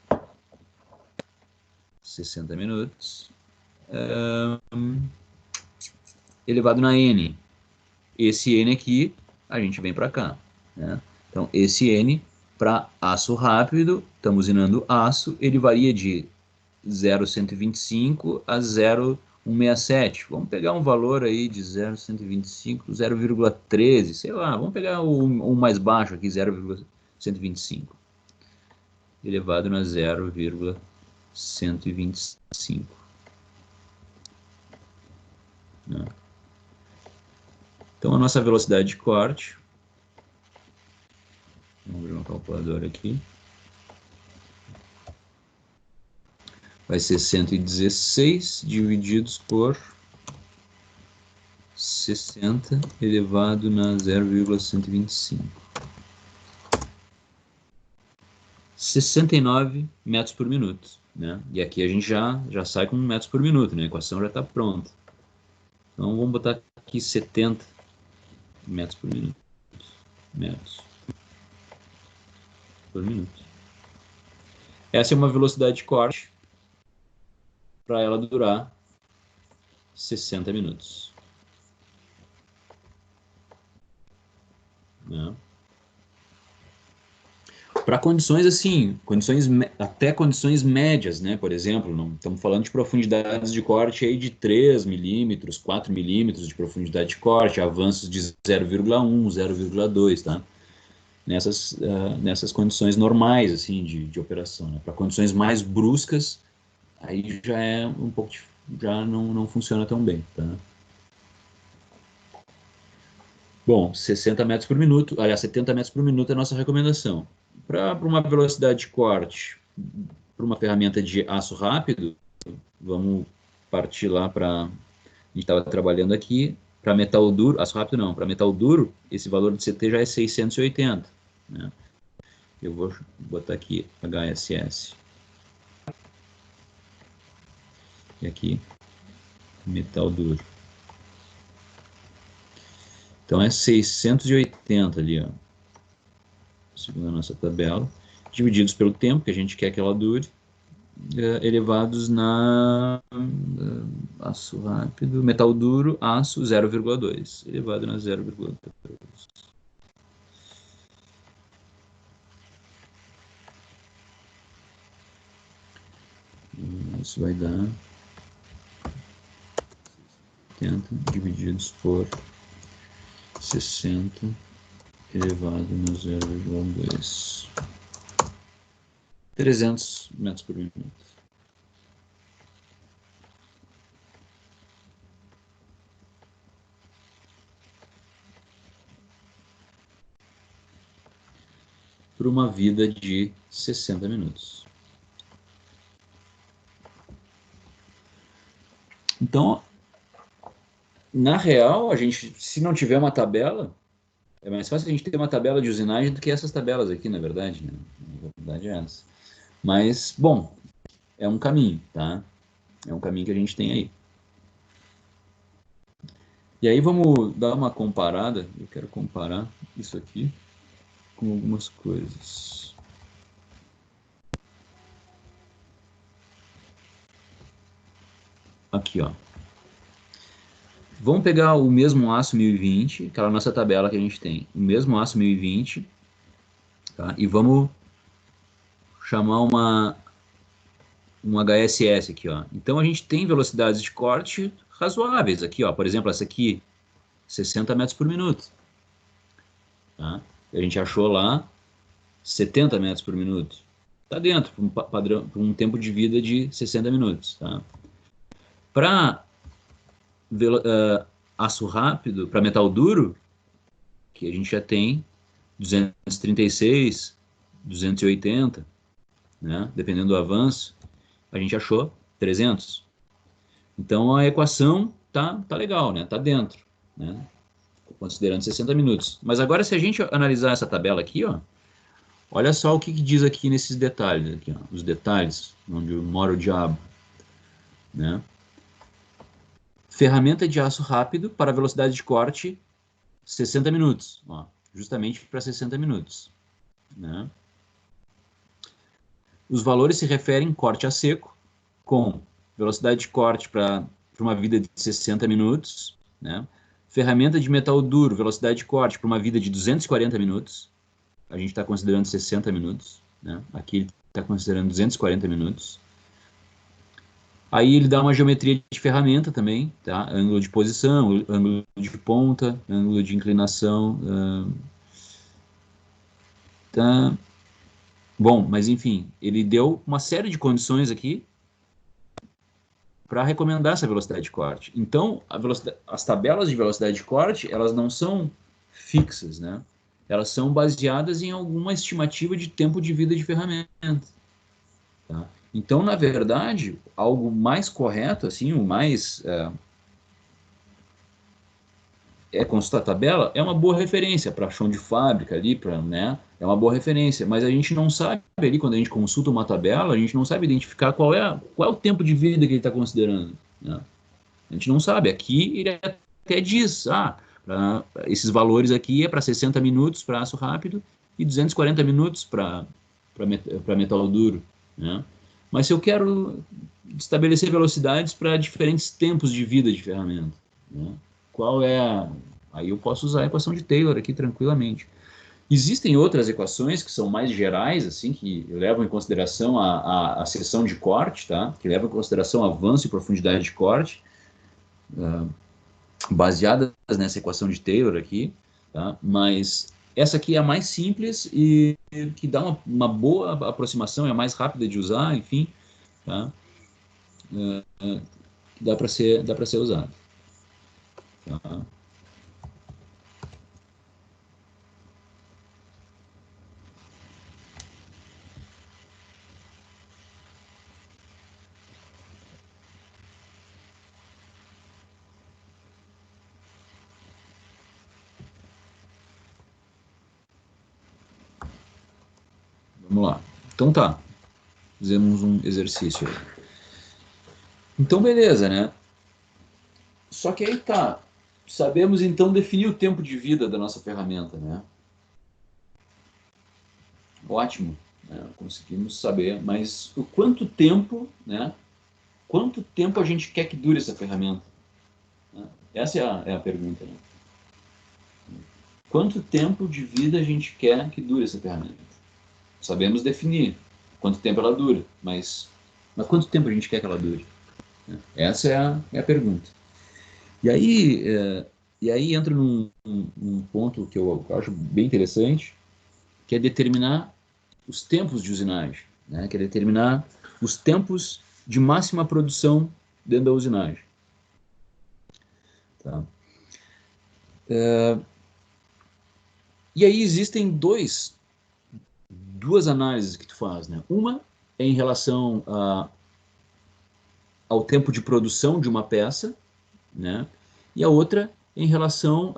60 minutos. Elevado na N. Esse N aqui, a gente vem para cá. Né? Então, esse N, para aço rápido, estamos usinando aço, ele varia de 0,125 a 0,167. Vamos pegar um valor aí de 0,125, 0,13, sei lá, vamos pegar o mais baixo aqui, 0,125, elevado na 0,125. Né? Então, a nossa velocidade de corte, vamos ver uma calculadora aqui, vai ser 116 divididos por 60 elevado na 0,125. 69 metros por minuto. Né? E aqui a gente já sai com metros por minuto, né? A equação já está pronta. Então vamos botar aqui 70 metros por minuto. Metros por minuto. Essa é uma velocidade de corte para ela durar 60 minutos. Né? Para condições assim, até condições médias, né? Por exemplo, não estamos falando de profundidades de corte aí de 3 milímetros, 4 milímetros de profundidade de corte, avanços de 0,1, 0,2, tá? Nessas condições normais assim de operação. Né? Para condições mais bruscas, aí já é um pouco, já não funciona tão bem, tá? Bom, 60 metros por minuto, aliás, 70 metros por minuto é a nossa recomendação. Para uma velocidade de corte, para uma ferramenta de aço rápido, vamos partir lá para... A gente estava trabalhando aqui, para metal duro, aço rápido não, para metal duro, esse valor de CT já é 680, né? Eu vou botar aqui HSS. E aqui, metal duro. Então é 680 ali, ó, segundo a nossa tabela, divididos pelo tempo que a gente quer que ela dure, elevados na aço rápido, metal duro, aço 0,2, elevado na 0,2. Isso vai dar 80 divididos por 60 elevado no 0,2. 300 metros por minuto. Por uma vida de 60 minutos. Então, na real, a gente, se não tiver uma tabela, é mais fácil a gente ter uma tabela de usinagem do que essas tabelas aqui, na verdade, né? Na verdade é essa. Mas, bom, é um caminho, tá? É um caminho que a gente tem aí. E aí vamos dar uma comparada. Eu quero comparar isso aqui com algumas coisas. Aqui, ó. Vamos pegar o mesmo aço 1020, aquela nossa tabela que a gente tem. O mesmo aço 1020, tá? E vamos chamar um HSS aqui, ó. Então a gente tem velocidades de corte razoáveis aqui, ó. Por exemplo, essa aqui, 60 metros por minuto. Tá? A gente achou lá 70 metros por minuto. Está dentro, para um tempo de vida de 60 minutos. Tá? Para aço rápido, para metal duro, que a gente já tem 236, 280, né? Dependendo do avanço, a gente achou 300. Então a equação tá legal, né? Tá dentro, né? Considerando 60 minutos. Mas agora, se a gente analisar essa tabela aqui, ó, olha só o que diz aqui nesses detalhes, aqui, ó, os detalhes onde mora o diabo, né? Ferramenta de aço rápido para velocidade de corte 60 minutos, ó, justamente para 60 minutos, né? Os valores se referem corte a seco com velocidade de corte para uma vida de 60 minutos, né? Ferramenta de metal duro, velocidade de corte para uma vida de 240 minutos. A gente está considerando 60 minutos, né? Aqui ele está considerando 240 minutos. Aí ele dá uma geometria de ferramenta também, tá? Ângulo de posição, ângulo de ponta, ângulo de inclinação. Tá? Bom, mas enfim, ele deu uma série de condições aqui para recomendar essa velocidade de corte. Então, as tabelas de velocidade de corte, elas não são fixas, né? Elas são baseadas em alguma estimativa de tempo de vida de ferramenta. Tá? Então, na verdade, algo mais correto, assim, o mais consultar a tabela, é uma boa referência para chão de fábrica ali, né? É uma boa referência, mas a gente não sabe ali, quando a gente consulta uma tabela, a gente não sabe identificar qual é o tempo de vida que ele está considerando, né? A gente não sabe. Aqui ele até diz, esses valores aqui é para 60 minutos para aço rápido e 240 minutos para metal duro, né? Mas se eu quero estabelecer velocidades para diferentes tempos de vida de ferramenta, né? Qual é Aí eu posso usar a equação de Taylor aqui tranquilamente. Existem outras equações que são mais gerais, assim, que levam em consideração a seção de corte, tá? Que levam em consideração avanço e profundidade de corte, baseadas nessa equação de Taylor aqui, tá? Mas essa aqui é a mais simples e que dá uma boa aproximação, é a mais rápida de usar, enfim, tá? dá para ser usado. Tá? Vamos lá. Então tá. Fizemos um exercício aí. Então, beleza, né? Só que aí tá. Sabemos então definir o tempo de vida da nossa ferramenta, né? Ótimo, né? Conseguimos saber, mas o quanto tempo, né? Quanto tempo a gente quer que dure essa ferramenta? Né? Essa é a pergunta, né? Quanto tempo de vida a gente quer que dure essa ferramenta? Sabemos definir quanto tempo ela dura, mas quanto tempo a gente quer que ela dure? Essa é a pergunta. E aí entra num ponto que eu acho bem interessante, que é determinar os tempos de usinagem, né? Que é determinar os tempos de máxima produção dentro da usinagem. Tá? E aí existem duas análises que tu faz, né? Uma é em relação ao tempo de produção de uma peça, né? E a outra em relação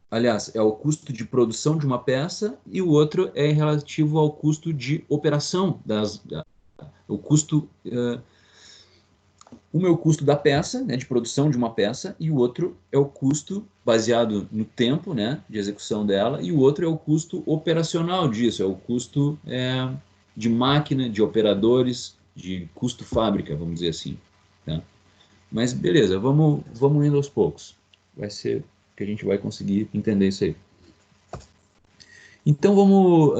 aliás, é o custo de produção de uma peça e o outro é relativo ao custo de operação o custo um é o custo da peça, né, de produção de uma peça, e o outro é o custo baseado no tempo, né, de execução dela, e o outro é o custo operacional disso, é o custo de máquina, de operadores, de custo fábrica, vamos dizer assim. Tá? Mas beleza, vamos indo aos poucos. Vai ser que a gente vai conseguir entender isso aí. Então vamos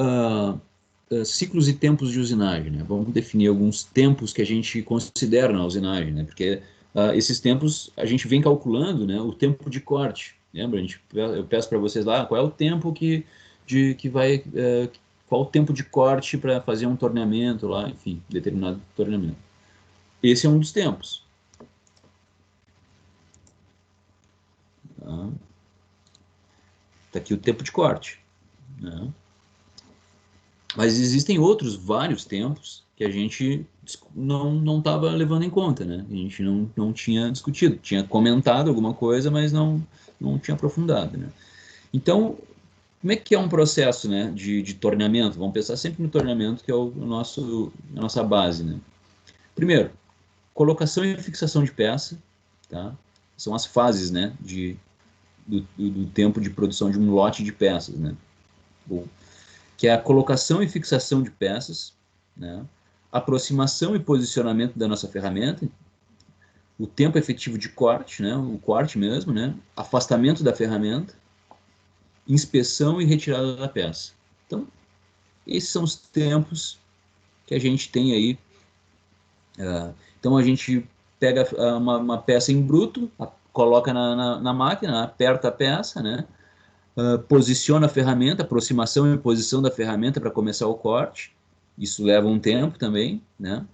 ciclos e tempos de usinagem, né? Vamos definir alguns tempos que a gente considera na usinagem, né? Porque esses tempos a gente vem calculando, né? O tempo de corte. Lembra? Eu peço para vocês lá qual é o tempo que vai qual o tempo de corte para fazer um torneamento lá, enfim, determinado torneamento. Esse é um dos tempos. Tá? Tá aqui o tempo de corte, né? Mas existem outros vários tempos que a gente não estava levando em conta, né? A gente não tinha discutido. Tinha comentado alguma coisa, mas não tinha aprofundado, né? Então, como é que é um processo, né, de torneamento? Vamos pensar sempre no torneamento, que é a nossa base, né? Primeiro, colocação e fixação de peça, tá? São as fases, né, do tempo de produção de um lote de peças, né? Que é a colocação e fixação de peças, né? Aproximação e posicionamento da nossa ferramenta, o tempo efetivo de corte, né? O corte mesmo, né? Afastamento da ferramenta, inspeção e retirada da peça. Então, esses são os tempos que a gente tem aí. Então, a gente pega uma peça em bruto, coloca na máquina, aperta a peça, né? Posiciona a ferramenta, aproximação e posição da ferramenta para começar o corte. Isso leva um tempo também, né?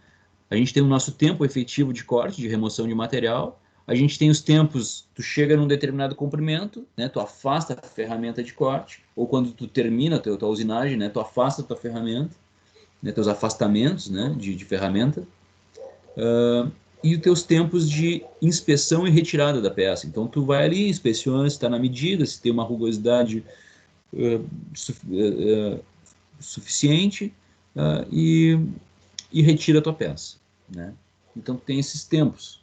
A gente tem o nosso tempo efetivo de corte, de remoção de material. A gente tem os tempos, tu chega num determinado comprimento, né? Tu afasta a ferramenta de corte, ou quando tu termina a tua usinagem, né? Tu afasta a tua ferramenta, né? Teus afastamentos, né? de ferramenta. E os teus tempos de inspeção e retirada da peça. Então, tu vai ali, inspeciona se está na medida, se tem uma rugosidade suficiente e retira a tua peça, né? Então, tu tem esses tempos.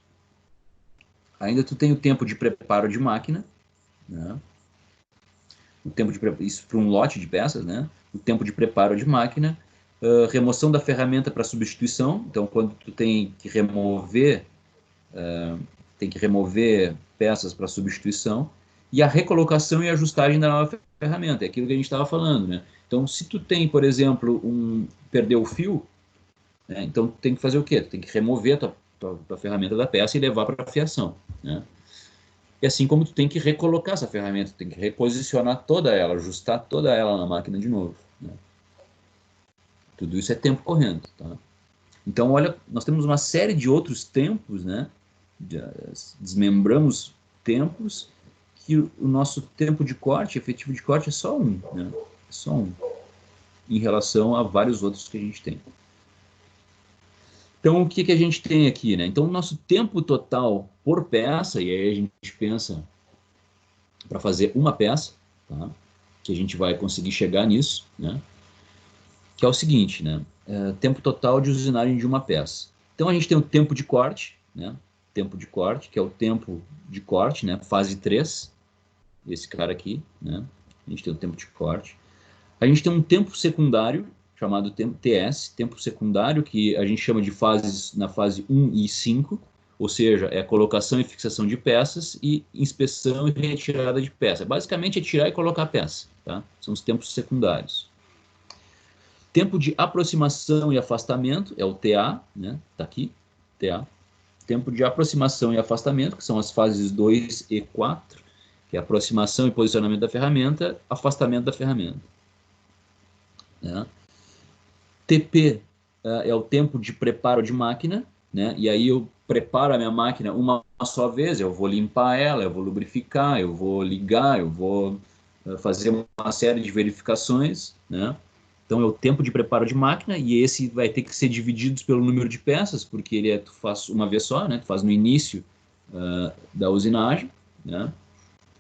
Ainda tu tem o tempo de preparo de máquina, né? O tempo de isso para um lote de peças, né? O tempo de preparo de máquina, remoção da ferramenta para substituição. Então, quando tu tem que remover peças para substituição, e a recolocação e ajustagem da nova ferramenta, é aquilo que a gente estava falando, né? Então, se tu tem, por exemplo, perder o fio, né? Então tu tem que fazer o quê? Tu tem que remover a tua ferramenta da peça e levar para a fiação, né? E assim como tu tem que recolocar essa ferramenta, tu tem que reposicionar toda ela, ajustar toda ela na máquina de novo, né? Tudo isso é tempo correndo, tá? Então, olha, nós temos uma série de outros tempos, né? Desmembramos tempos que o nosso tempo de corte, efetivo de corte, é só um, né? É só um, em relação a vários outros que a gente tem. Então, o que a gente tem aqui, né? Então, o nosso tempo total por peça, e aí a gente pensa para fazer uma peça, tá? Que a gente vai conseguir chegar nisso, né? Que é o seguinte, né? Tempo total de usinagem de uma peça. Então, a gente tem o tempo de corte, né? Tempo de corte, que é o tempo de corte, né? Fase 3, esse cara aqui, né? A gente tem o tempo de corte. A gente tem um tempo secundário, chamado tempo TS, tempo secundário, que a gente chama de fases na fase 1 e 5, ou seja, é a colocação e fixação de peças e inspeção e retirada de peça. Basicamente é tirar e colocar a peça, tá? São os tempos secundários. Tempo de aproximação e afastamento é o TA, né? Tá aqui, TA. Tempo de aproximação e afastamento, que são as fases 2 e 4, que é aproximação e posicionamento da ferramenta, afastamento da ferramenta. Né? TP é o tempo de preparo de máquina, né? E aí eu preparo a minha máquina uma só vez, eu vou limpar ela, eu vou lubrificar, eu vou ligar, eu vou fazer uma série de verificações, né? Então é o tempo de preparo de máquina, e esse vai ter que ser dividido pelo número de peças, porque tu faz uma vez só, né? Tu faz no início da usinagem, né?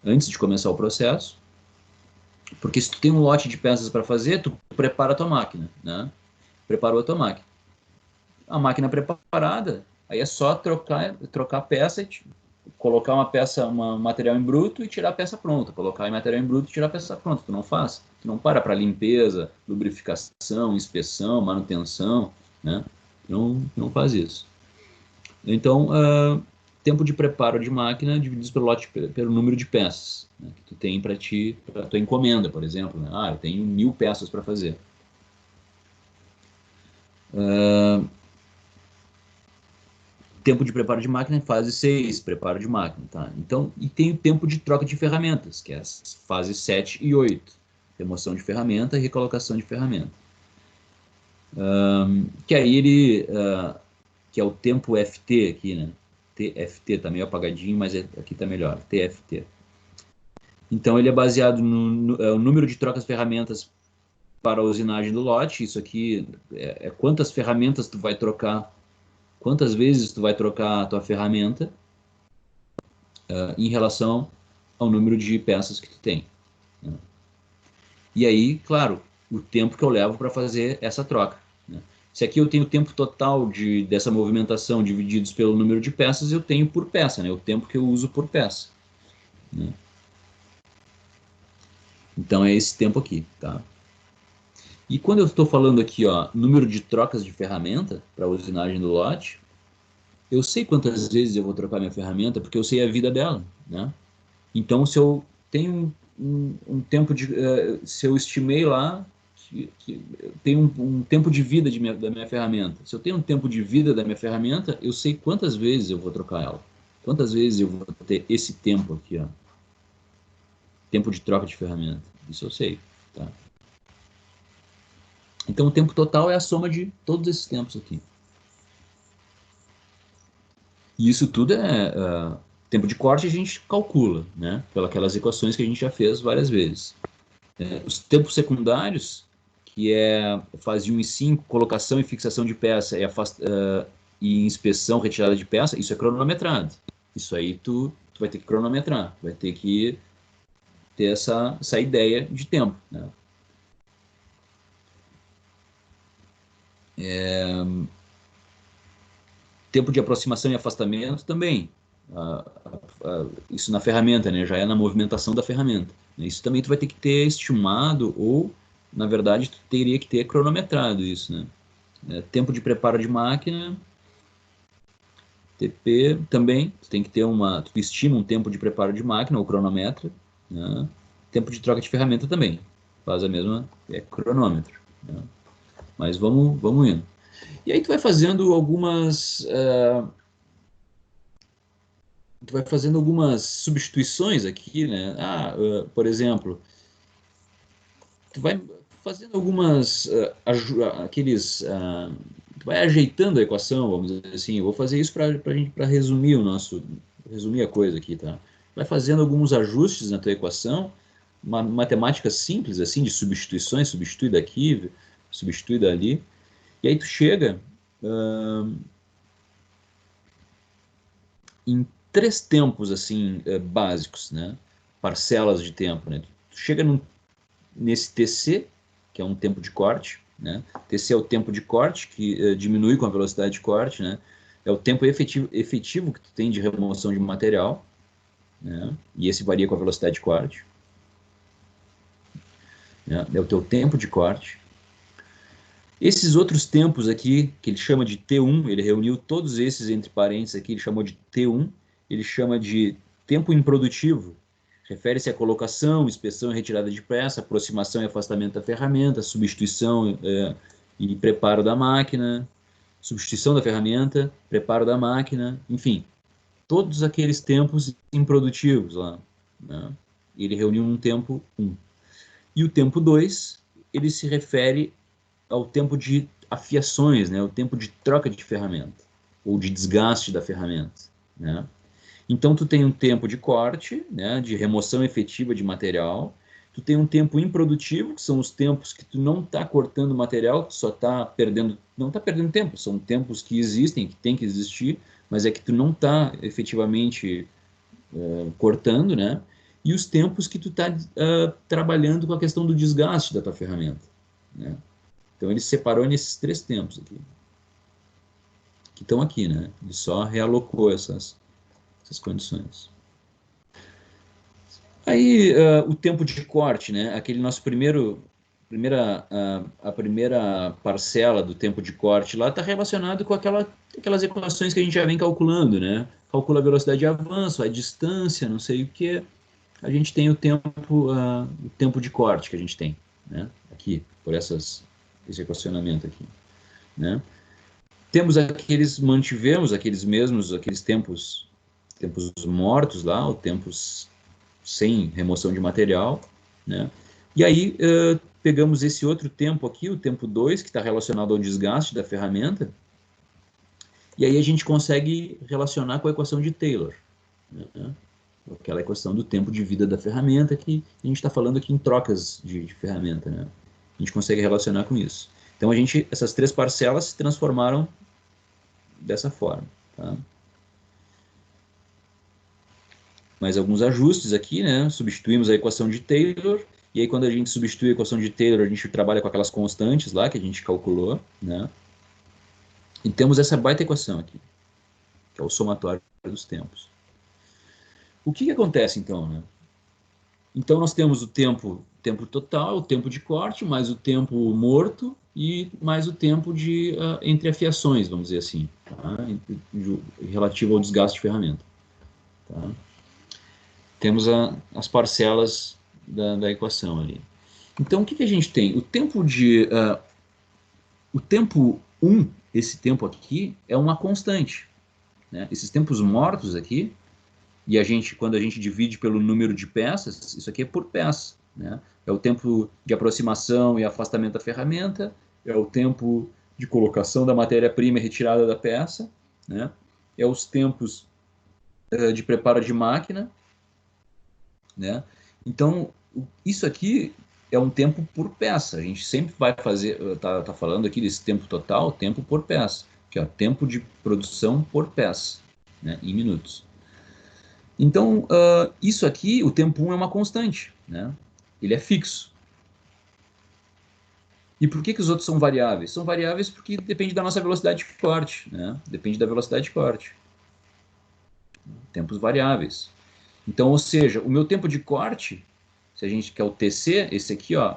Antes de começar o processo. Porque se tu tem um lote de peças para fazer, tu prepara a tua máquina, né? Preparou a tua máquina. A máquina preparada, aí é só trocar a peça, colocar uma peça, um material em bruto e tirar a peça pronta. Colocar em material em bruto e tirar a peça pronta. Tu não faz. Tu não para limpeza, lubrificação, inspeção, manutenção, né? Não faz isso. Então, tempo de preparo de máquina dividido pelo lote, pelo número de peças, né, que tu tem para tua encomenda, por exemplo. Né? Eu tenho 1000 peças para fazer. Tempo de preparo de máquina, fase 6, preparo de máquina. Tá? Então, e tem o tempo de troca de ferramentas, que é as fases 7 e 8. Remoção de ferramenta e recolocação de ferramenta. Que aí ele... que é o tempo FT aqui, né? TFT, tá meio apagadinho, mas aqui tá melhor, TFT. Então ele é baseado no número de trocas de ferramentas para a usinagem do lote. Isso aqui é quantas ferramentas tu vai trocar, quantas vezes tu vai trocar a tua ferramenta em relação ao número de peças que tu tem. Né? E aí, claro, o tempo que eu levo para fazer essa troca. Né? Se aqui eu tenho o tempo total dessa movimentação divididos pelo número de peças, eu tenho por peça, né? O tempo que eu uso por peça. Né? Então é esse tempo aqui, tá? E quando eu estou falando aqui, ó, número de trocas de ferramenta para a usinagem do lote, eu sei quantas vezes eu vou trocar minha ferramenta, porque eu sei a vida dela, né? Então, se eu tenho um tempo de... se eu estimei lá que tem um tempo de vida da minha ferramenta. Se eu tenho um tempo de vida da minha ferramenta, eu sei quantas vezes eu vou trocar ela. Quantas vezes eu vou ter esse tempo aqui, ó. Tempo de troca de ferramenta. Isso eu sei, tá? Então, o tempo total é a soma de todos esses tempos aqui. E isso tudo tempo de corte a gente calcula, né? Pelas equações que a gente já fez várias vezes. Os tempos secundários, que é fase 1 e 5, colocação e fixação de peça e inspeção, retirada de peça, isso é cronometrado. Isso aí tu vai ter que cronometrar, vai ter que ter essa ideia de tempo. Né? Tempo de aproximação e afastamento também. Isso na ferramenta, né? Já é na movimentação da ferramenta. Isso também tu vai ter que ter estimado ou, na verdade, tu teria que ter cronometrado isso, né? Tempo de preparo de máquina, TP também, tu tem que ter tu estima um tempo de preparo de máquina ou cronometra, né? Tempo de troca de ferramenta também, faz a mesma, cronômetro, né? Mas vamos indo. E aí tu vai fazendo algumas substituições aqui, né? Por exemplo, tu vai fazendo algumas vai ajeitando a equação, vamos dizer assim. Eu vou fazer isso para resumir resumir a coisa aqui, tá? Vai fazendo alguns ajustes na tua equação, uma matemática simples, assim, de substituições, substitui daqui, substitui dali, e aí tu chega em 3 tempos, assim, básicos, né? Parcelas de tempo, né? Tu chega nesse TC, que é um tempo de corte, né? TC é o tempo de corte, que diminui com a velocidade de corte, né? É o tempo efetivo que tu tem de remoção de material, né? E esse varia com a velocidade de corte. Né? É o teu tempo de corte. Esses outros tempos aqui, que ele chama de T1, ele reuniu todos esses entre parênteses aqui, ele chamou de T1, ele chama de tempo improdutivo, refere-se à colocação, inspeção e retirada de peça, aproximação e afastamento da ferramenta, substituição e preparo da máquina, substituição da ferramenta, preparo da máquina, enfim, todos aqueles tempos improdutivos lá, né? Ele reuniu um tempo 1. E o tempo 2, ele se refere ao tempo de afiações, né? O tempo de troca de ferramenta, ou de desgaste da ferramenta, né? Então, tu tem um tempo de corte, né, de remoção efetiva de material, tu tem um tempo improdutivo, que são os tempos que tu não está cortando material, tu só está perdendo, não está perdendo tempo, são tempos que existem, que tem que existir, mas é que tu não está efetivamente cortando, né? E os tempos que tu está trabalhando com a questão do desgaste da tua ferramenta, né? Então, ele separou nesses 3 tempos aqui, que estão aqui, né? Ele só realocou essas condições. Aí, o tempo de corte, né? Aquele nosso a primeira parcela do tempo de corte lá está relacionado com aquelas equações que a gente já vem calculando, né? Calcula a velocidade de avanço, a distância, não sei o que. A gente tem o tempo de corte que a gente tem, né? Aqui, por esse equacionamento aqui, né? Mantivemos aqueles tempos mortos lá, ou tempos sem remoção de material, né? E aí pegamos esse outro tempo aqui, o tempo 2, que está relacionado ao desgaste da ferramenta, e aí a gente consegue relacionar com a equação de Taylor, né? Aquela equação do tempo de vida da ferramenta, que a gente está falando aqui em trocas de ferramenta, né? A gente consegue relacionar com isso. Então, essas 3 parcelas se transformaram dessa forma, tá? Mais alguns ajustes aqui, né? Substituímos a equação de Taylor, e aí quando a gente substitui a equação de Taylor, a gente trabalha com aquelas constantes lá que a gente calculou, né? E temos essa baita equação aqui, que é o somatório dos tempos. O que acontece então, né? Então nós temos o tempo total, o tempo de corte, mais o tempo morto e mais o tempo entre afiações, vamos dizer assim, tá? Relativo ao desgaste de ferramenta, tá? Temos as parcelas da equação ali. Então, o que a gente tem? O tempo 1, esse tempo aqui, é uma constante, né? Esses tempos mortos aqui, e quando a gente divide pelo número de peças, isso aqui é por peça, né? É o tempo de aproximação e afastamento da ferramenta, é o tempo de colocação da matéria-prima e retirada da peça, né? É os tempos de preparo de máquina, né? Então, isso aqui é um tempo por peça. A gente sempre vai fazer, tá falando aqui desse tempo total, tempo por peça, que é o tempo de produção por peça, né? Em minutos. Então, isso aqui, o tempo 1 é uma constante, né? Ele é fixo. E por que os outros são variáveis? São variáveis porque depende da nossa velocidade de corte, né? Depende da velocidade de corte. Tempos variáveis. Então, ou seja, o meu tempo de corte, se a gente quer o TC, esse aqui, ó,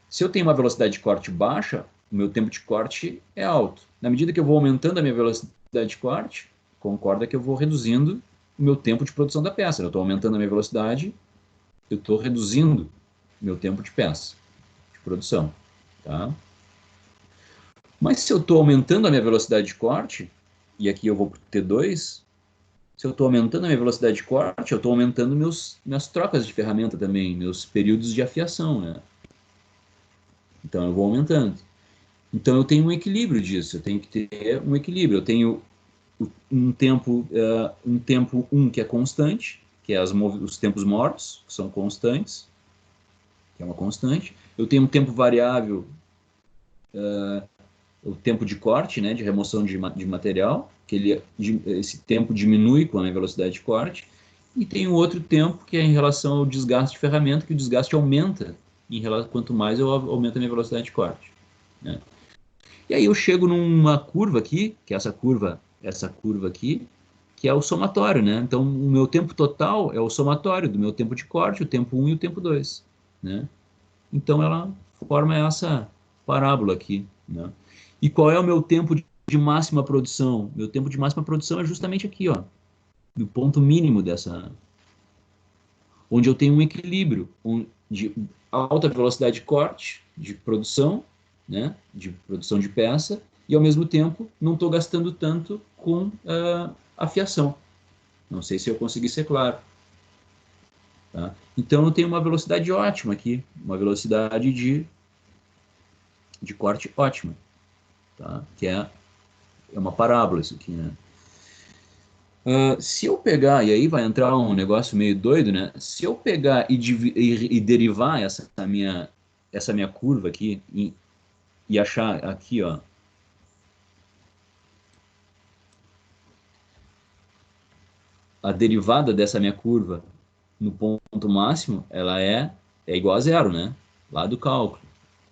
se eu tenho uma velocidade de corte baixa, o meu tempo de corte é alto. Na medida que eu vou aumentando a minha velocidade de corte, concorda que eu vou reduzindo o meu tempo de produção da peça. Eu estou aumentando a minha velocidade, eu estou reduzindo o meu tempo de peça, de produção, tá? Mas se eu estou aumentando a minha velocidade de corte, e aqui eu vou para o T2, se eu estou aumentando a minha velocidade de corte, eu estou aumentando minhas trocas de ferramenta também, meus períodos de afiação, né? Então eu vou aumentando. Então eu tenho um equilíbrio disso, eu tenho que ter um equilíbrio. Eu tenho um tempo 1 que é constante, que é os tempos mortos, que são constantes, que é uma constante. Eu tenho um tempo variável, o tempo de corte, né, de remoção de material, que esse tempo diminui com a minha velocidade de corte. E tem um outro tempo que é em relação ao desgaste de ferramenta, que o desgaste aumenta quanto mais eu aumento a minha velocidade de corte, né? E aí eu chego numa curva aqui, que é essa curva aqui, que é o somatório, né? Então o meu tempo total é o somatório do meu tempo de corte, o tempo 1 e o tempo 2, né? Então ela forma essa parábola aqui, né? E qual é o meu tempo de máxima produção? Meu tempo de máxima produção é justamente aqui, ó, no ponto mínimo dessa, onde eu tenho um equilíbrio de alta velocidade de corte, de produção, né, de produção de peça, e ao mesmo tempo não estou gastando tanto com a fiação. Não sei se eu consegui ser claro. Tá? Então eu tenho uma velocidade ótima aqui, uma velocidade de corte ótima, tá? Que é uma parábola isso aqui, né? Se eu pegar, e aí vai entrar um negócio meio doido, né? Se eu pegar e derivar essa minha curva aqui e achar aqui, ó, a derivada dessa minha curva no ponto máximo, ela é igual a zero, né? Lá do cálculo,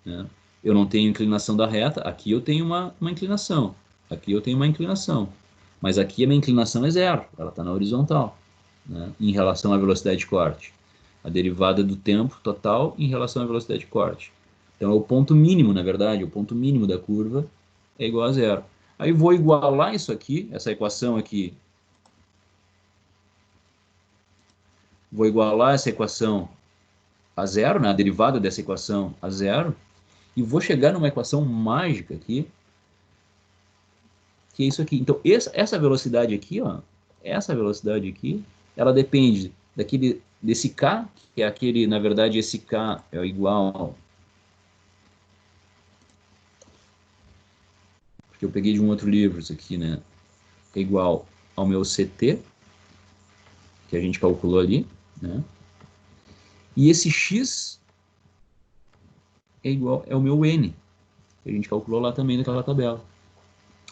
né? Eu não tenho inclinação da reta, aqui eu tenho uma inclinação, aqui eu tenho uma inclinação, mas aqui a minha inclinação é zero, ela está na horizontal, né? Em relação à velocidade de corte. A derivada do tempo total em relação à velocidade de corte. Então é o ponto mínimo, na verdade, o ponto mínimo da curva é igual a zero. Aí vou igualar isso aqui, essa equação aqui, vou igualar essa equação a zero, né? A derivada dessa equação a zero, e vou chegar numa equação mágica aqui, que é isso aqui. Então, essa velocidade aqui, ó, essa velocidade aqui, ela depende desse K, que é aquele, na verdade, esse K é igual, porque eu peguei de um outro livro isso aqui, né? É igual ao meu CT, que a gente calculou ali, né? E esse X é o meu N, que a gente calculou lá também naquela tabela,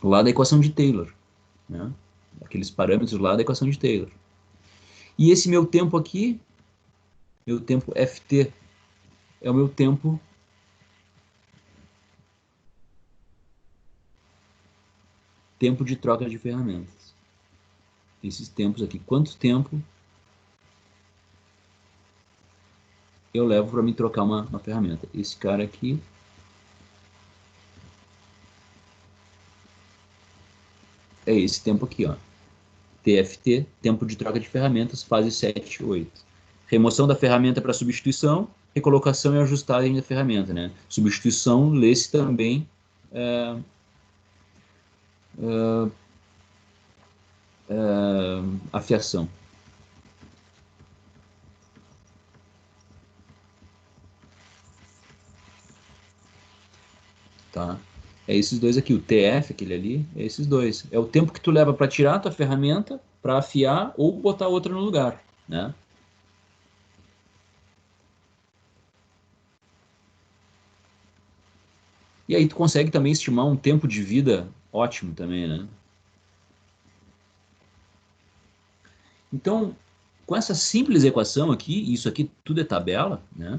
lá da equação de Taylor, né? Aqueles parâmetros lá da equação de Taylor. E esse meu tempo aqui, meu tempo FT, é o meu tempo de troca de ferramentas. Esses tempos aqui, quanto tempo eu levo para me trocar uma ferramenta? Esse cara aqui é esse tempo aqui, ó. TFT, tempo de troca de ferramentas, fase 7, 8. Remoção da ferramenta para substituição, recolocação e ajustagem da ferramenta, né? Substituição, lê-se também afiação. Tá? É esses dois aqui, o TF, aquele ali, é esses dois. É o tempo que tu leva para tirar a tua ferramenta, para afiar ou botar outra no lugar, né? E aí tu consegue também estimar um tempo de vida ótimo também, né? Então, com essa simples equação aqui, isso aqui tudo é tabela, né?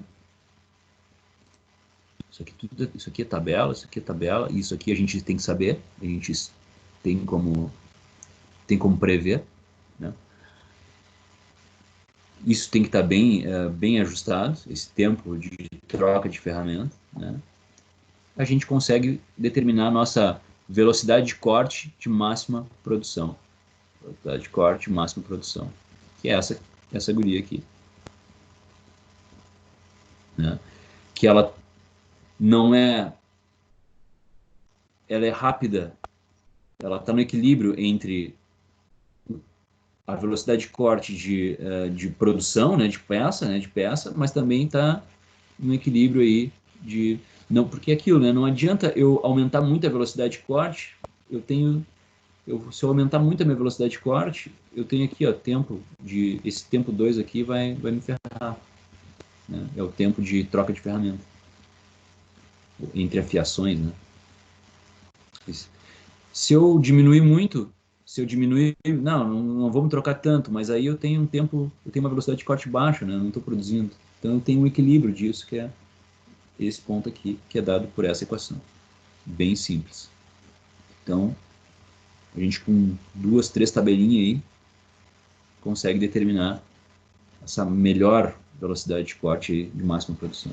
Isso aqui é tabela, isso aqui é tabela, isso aqui a gente tem que saber, a gente tem como, prever, né? Isso tem que estar bem ajustado, esse tempo de troca de ferramenta, né? A gente consegue determinar a nossa velocidade de corte de máxima produção. Velocidade de corte, máxima produção. Que é essa guria aqui, né? Que ela não é... Ela é rápida, ela está no equilíbrio entre a velocidade de corte de produção, né, de peça, mas também está no equilíbrio aí Não, porque é aquilo, né? Não adianta eu aumentar muito a velocidade de corte, se eu aumentar muito a minha velocidade de corte, eu tenho aqui, ó, esse tempo 2 aqui vai me ferrar, né? É o tempo de troca de ferramenta, entre afiações, né? Se eu diminuir muito, não vamos trocar tanto, mas aí eu tenho uma velocidade de corte baixa, né? Eu não estou produzindo. Então eu tenho um equilíbrio disso, que é esse ponto aqui, que é dado por essa equação. Bem simples. Então, a gente com 2, 3 tabelinhas aí, consegue determinar essa melhor velocidade de corte de máxima produção.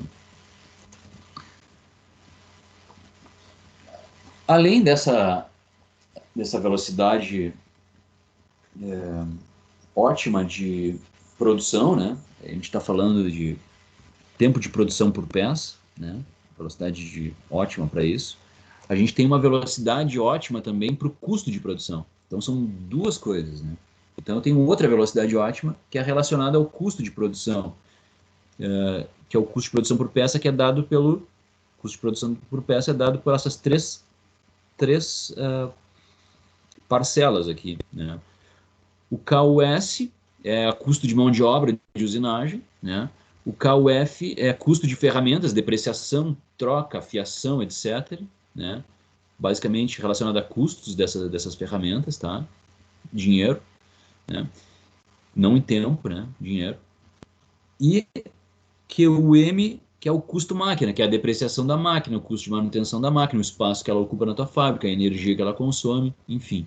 Além dessa velocidade ótima de produção, né? A gente está falando de tempo de produção por peça, né? Velocidade ótima para isso. A gente tem uma velocidade ótima também para o custo de produção. Então são duas coisas, né? Então eu tenho outra velocidade ótima que é relacionada ao custo de produção, que é o custo de produção por peça, que é dado pelo custo de produção por peça é dado por essas três parcelas aqui, né? O KUS é custo de mão de obra de usinagem, né? O KUF é custo de ferramentas, depreciação, troca, fiação, etc., né? Basicamente relacionado a custos dessas ferramentas, tá? Dinheiro, né? Não em tempo, né? Dinheiro. E QM, que é o custo máquina, que é a depreciação da máquina, o custo de manutenção da máquina, o espaço que ela ocupa na tua fábrica, a energia que ela consome, enfim.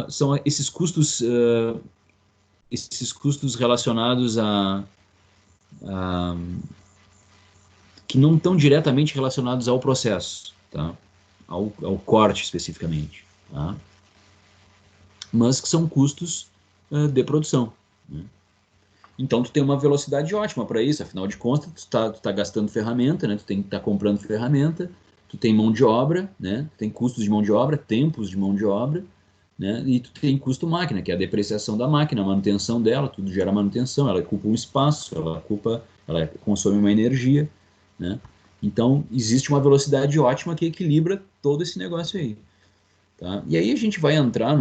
São esses custos relacionados a que não estão diretamente relacionados ao processo, tá? Ao corte especificamente, tá? Mas que são custos de produção, né? Então tu tem uma velocidade ótima para isso, afinal de contas tu tá gastando ferramenta, né? Tu tem que estar comprando ferramenta, tu tem mão de obra, né? Tu tem custos de mão de obra, tempos de mão de obra, né? E tu tem custo máquina, que é a depreciação da máquina, a manutenção dela, tudo gera manutenção, ela ocupa um espaço, ela consome uma energia, né? Então existe uma velocidade ótima que equilibra todo esse negócio aí, tá? E aí a gente vai entrar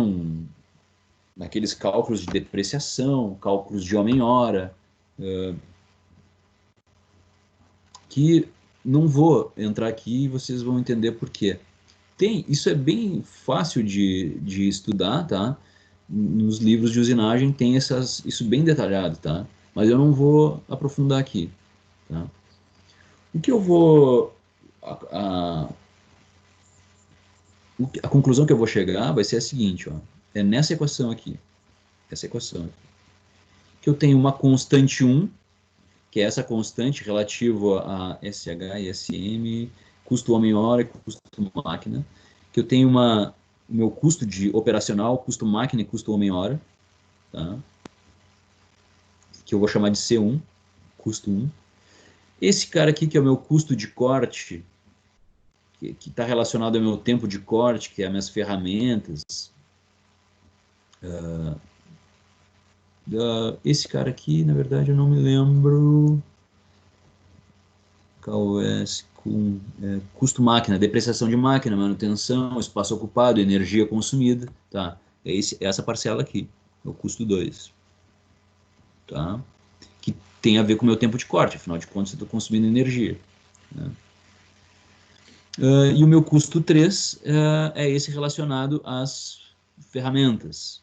naqueles cálculos de depreciação, cálculos de homem-hora, que não vou entrar aqui e vocês vão entender por quê. Isso é bem fácil de estudar, tá? Nos livros de usinagem tem isso bem detalhado, tá? Mas eu não vou aprofundar aqui, tá? O que eu vou... A conclusão que eu vou chegar vai ser a seguinte, ó. É nessa equação aqui. Essa equação aqui. Que eu tenho uma constante 1, que é essa constante relativa a SH e SM, custo homem-hora e custo máquina, que eu tenho meu custo de operacional, custo máquina e custo homem-hora, tá? Que eu vou chamar de C1, custo 1. Esse cara aqui, que é o meu custo de corte, que está relacionado ao meu tempo de corte, que é as minhas ferramentas. Esse cara aqui, na verdade, eu não me lembro. KOS com custo máquina, depreciação de máquina, manutenção, espaço ocupado, energia consumida, tá? É essa parcela aqui, é o custo 2, tá? Que tem a ver com o meu tempo de corte, afinal de contas eu estou consumindo energia, né? E o meu custo 3 é esse relacionado às ferramentas.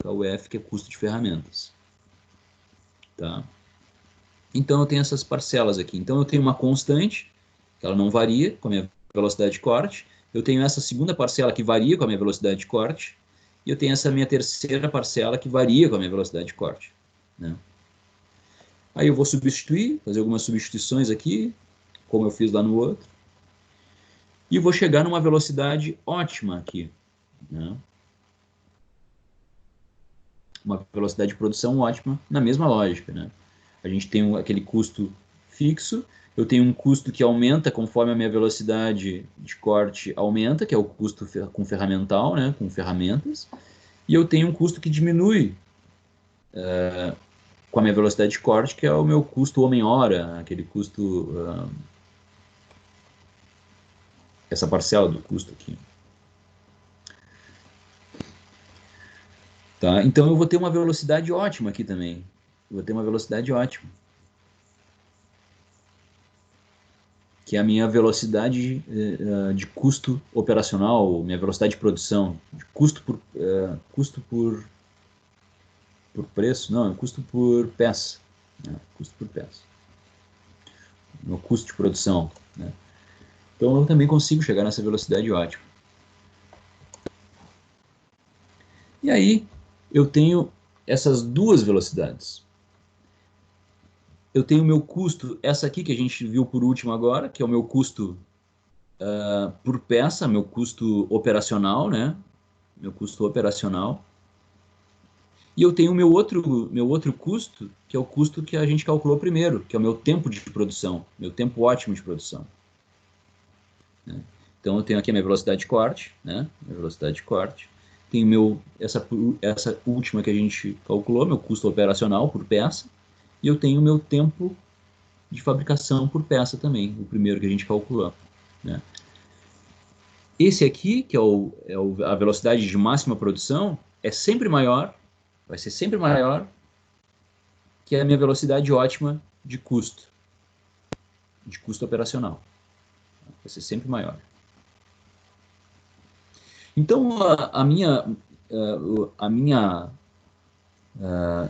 KUF, que é custo de ferramentas, tá? Então eu tenho essas parcelas aqui. Então eu tenho uma constante, que ela não varia com a minha velocidade de corte. Eu tenho essa segunda parcela que varia com a minha velocidade de corte. E eu tenho essa minha terceira parcela que varia com a minha velocidade de corte, né? Aí eu vou substituir, fazer algumas substituições aqui, como eu fiz lá no outro. E vou chegar numa velocidade ótima aqui, né? Uma velocidade de produção ótima, na mesma lógica, né? A gente tem aquele custo fixo, eu tenho um custo que aumenta conforme a minha velocidade de corte aumenta, que é o custo com ferramental, né? Com ferramentas, e eu tenho um custo que diminui com a minha velocidade de corte, que é o meu custo homem-hora, aquele custo, essa parcela do custo aqui. Tá? Então eu vou ter uma velocidade ótima aqui também. Eu vou ter uma velocidade ótima. Que é a minha velocidade de custo operacional, minha velocidade de produção, de custo por preço, não, é custo por peça, né? Custo por peça, meu custo de produção, né? Então eu também consigo chegar nessa velocidade ótima. E aí eu tenho essas duas velocidades. Eu tenho o meu custo, essa aqui que a gente viu por último agora, que é o meu custo por peça, meu custo operacional, né? Meu custo operacional. E eu tenho o meu outro custo, que é o custo que a gente calculou primeiro, que é o meu tempo de produção, meu tempo ótimo de produção. Né? Então eu tenho aqui a minha velocidade de corte, né? Minha velocidade de corte. Tenho essa última que a gente calculou, meu custo operacional por peça. E eu tenho o meu tempo de fabricação por peça também, o primeiro que a gente calculou. Né? Esse aqui, que é a velocidade de máxima produção, é sempre maior, vai ser sempre maior que a minha velocidade ótima de custo operacional. Vai ser sempre maior. Então,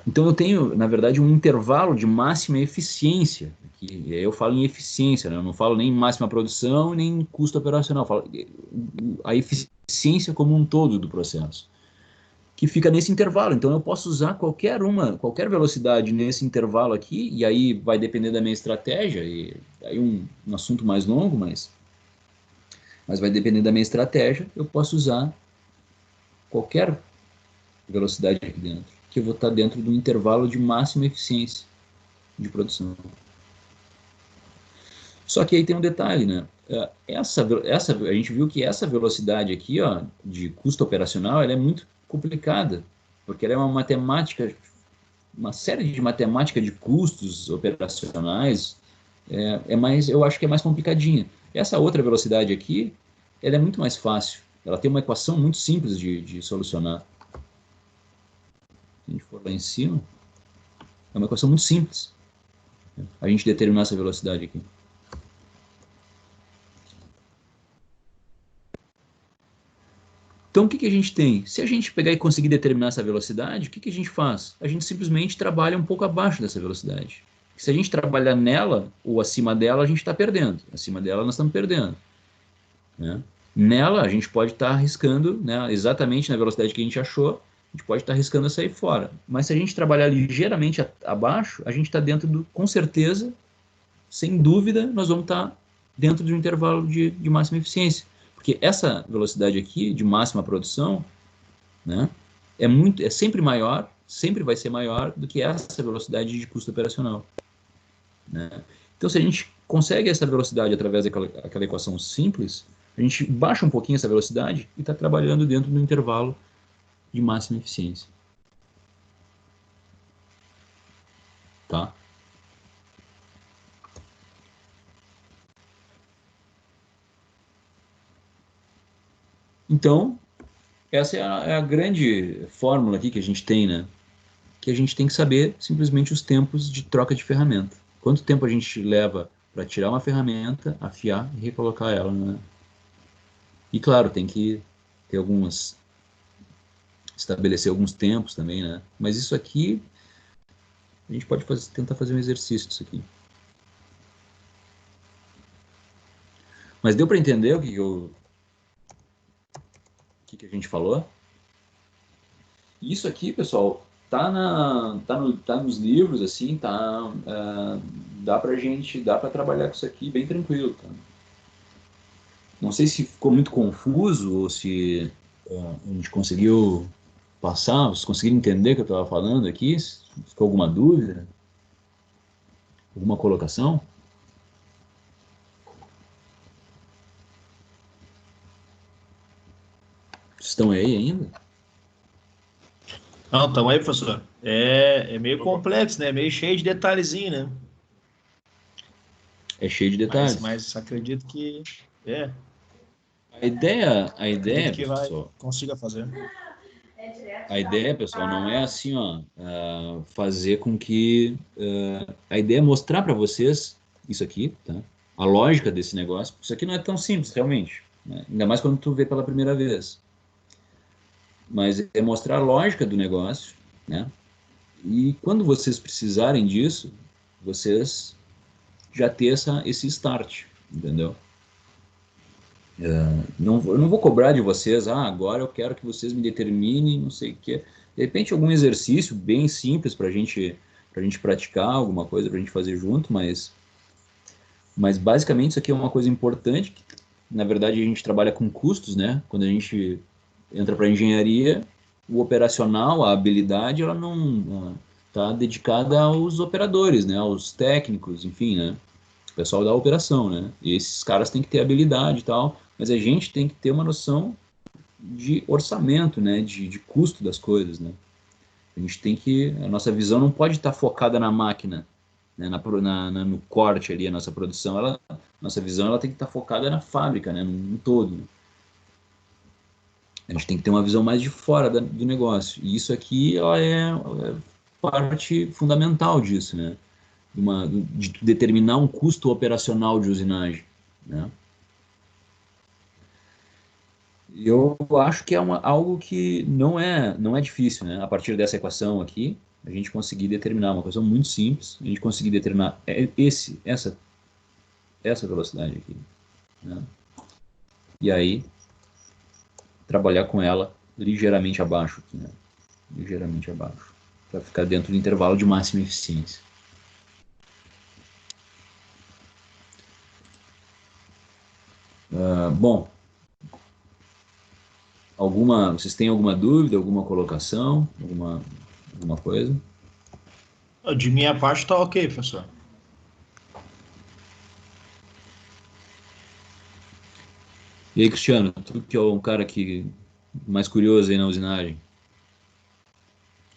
então eu tenho, na verdade, um intervalo de máxima eficiência. Aqui, eu falo em eficiência, né? Eu não falo nem em máxima produção, nem em custo operacional. Eu falo a eficiência como um todo do processo, que fica nesse intervalo. Então eu posso usar qualquer velocidade nesse intervalo aqui, e aí vai depender da minha estratégia, e aí um assunto mais longo, mas vai depender da minha estratégia, eu posso usar qualquer velocidade aqui dentro, que eu vou estar dentro do intervalo de máxima eficiência de produção. Só que aí tem um detalhe, né? A gente viu que essa velocidade aqui, ó, de custo operacional, ela é muito complicada, porque ela é uma matemática, uma série de matemática de custos operacionais, eu acho que é mais complicadinha. Essa outra velocidade aqui, ela é muito mais fácil. Ela tem uma equação muito simples de solucionar. Se a gente for lá em cima, é uma equação muito simples. A gente determinar essa velocidade aqui. Então, o que a gente tem? Se a gente pegar e conseguir determinar essa velocidade, o que a gente faz? A gente simplesmente trabalha um pouco abaixo dessa velocidade. Se a gente trabalhar nela ou acima dela, a gente está perdendo. Acima dela, nós estamos perdendo. Né? Nela, a gente pode estar arriscando, né, exatamente na velocidade que a gente achou, a gente pode estar arriscando a sair fora. Mas se a gente trabalhar ligeiramente abaixo, a gente está dentro com certeza, sem dúvida, nós vamos estar dentro de um intervalo de máxima eficiência. Porque essa velocidade aqui, de máxima produção, né, é sempre maior, sempre vai ser maior do que essa velocidade de custo operacional. Né? Então, se a gente consegue essa velocidade através daquela equação simples, a gente baixa um pouquinho essa velocidade e está trabalhando dentro do intervalo de máxima eficiência. Tá? Então, essa é a grande fórmula aqui que a gente tem, né? Que a gente tem que saber simplesmente os tempos de troca de ferramenta. Quanto tempo a gente leva para tirar uma ferramenta, afiar e recolocar ela, né? E claro, tem que ter estabelecer alguns tempos também, né? Mas isso aqui, a gente pode tentar fazer um exercício disso aqui. Mas deu para entender que a gente falou? Isso aqui, pessoal, tá nos livros, assim, dá para trabalhar com isso aqui bem tranquilo, tá? Não sei se ficou muito confuso ou se a gente conseguiu passar, vocês conseguiram entender o que eu estava falando aqui? Se ficou alguma dúvida? Alguma colocação? Estão aí ainda?
Não, então aí, professor. É meio complexo, né? Meio cheio de detalhezinho, né?
É cheio de
Mas,
detalhes.
mas acredito que... É,
A
acredito
ideia,
que vai,
pessoal,
consiga fazer.
a ideia, pessoal, não é assim, ó, fazer com que... a ideia é mostrar para vocês isso aqui, tá? A lógica desse negócio. Isso aqui não é tão simples, realmente, né? Ainda mais quando tu vê pela primeira vez. Mas é mostrar a lógica do negócio, né? E quando vocês precisarem disso, vocês já ter esse start, entendeu? Eu não vou cobrar de vocês, agora eu quero que vocês me determinem, não sei o quê. De repente, algum exercício bem simples para a gente praticar, alguma coisa para a gente fazer junto, mas basicamente isso aqui é uma coisa importante, que, na verdade a gente trabalha com custos, né? Quando a gente entra para engenharia, o operacional, a habilidade, ela não está dedicada aos operadores, né? Aos técnicos, enfim, né? O pessoal da operação, né? E esses caras têm que ter habilidade e tal, mas a gente tem que ter uma noção de orçamento, né? De custo das coisas, né? A gente tem que, a nossa visão não pode estar focada na máquina, né? No corte ali, a nossa produção, nossa visão ela tem que estar focada na fábrica, né? No todo. Né? A gente tem que ter uma visão mais de fora do negócio. E isso aqui ela é parte fundamental disso, né? De determinar um custo operacional de usinagem, né? Eu acho que é algo que não é difícil, né? A partir dessa equação aqui, a gente conseguir determinar uma equação muito simples, a gente conseguir determinar essa velocidade aqui, né? E aí trabalhar com ela ligeiramente abaixo aqui, né? Ligeiramente abaixo, para ficar dentro do intervalo de máxima eficiência. Bom, vocês têm alguma dúvida, alguma colocação, alguma coisa?
De minha parte tá ok, professor.
E aí, Cristiano, tu que é um cara que mais curioso aí na usinagem.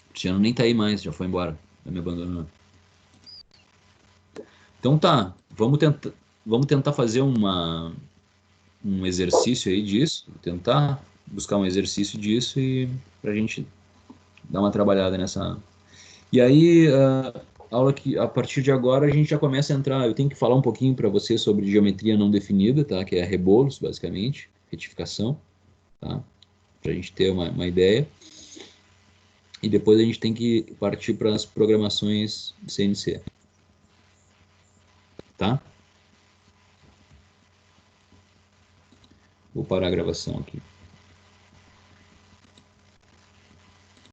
O Cristiano nem tá aí mais, já foi embora, já me abandonou. Então tá, vamos tentar fazer um exercício aí disso, tentar buscar um exercício disso e pra gente dar uma trabalhada nessa. E aí, aula que a partir de agora a gente já começa a entrar. Eu tenho que falar um pouquinho para você sobre geometria não definida, tá? Que é rebolos, basicamente, retificação, tá? Para a gente ter uma ideia. E depois a gente tem que partir para as programações CNC, tá? Vou parar a gravação aqui.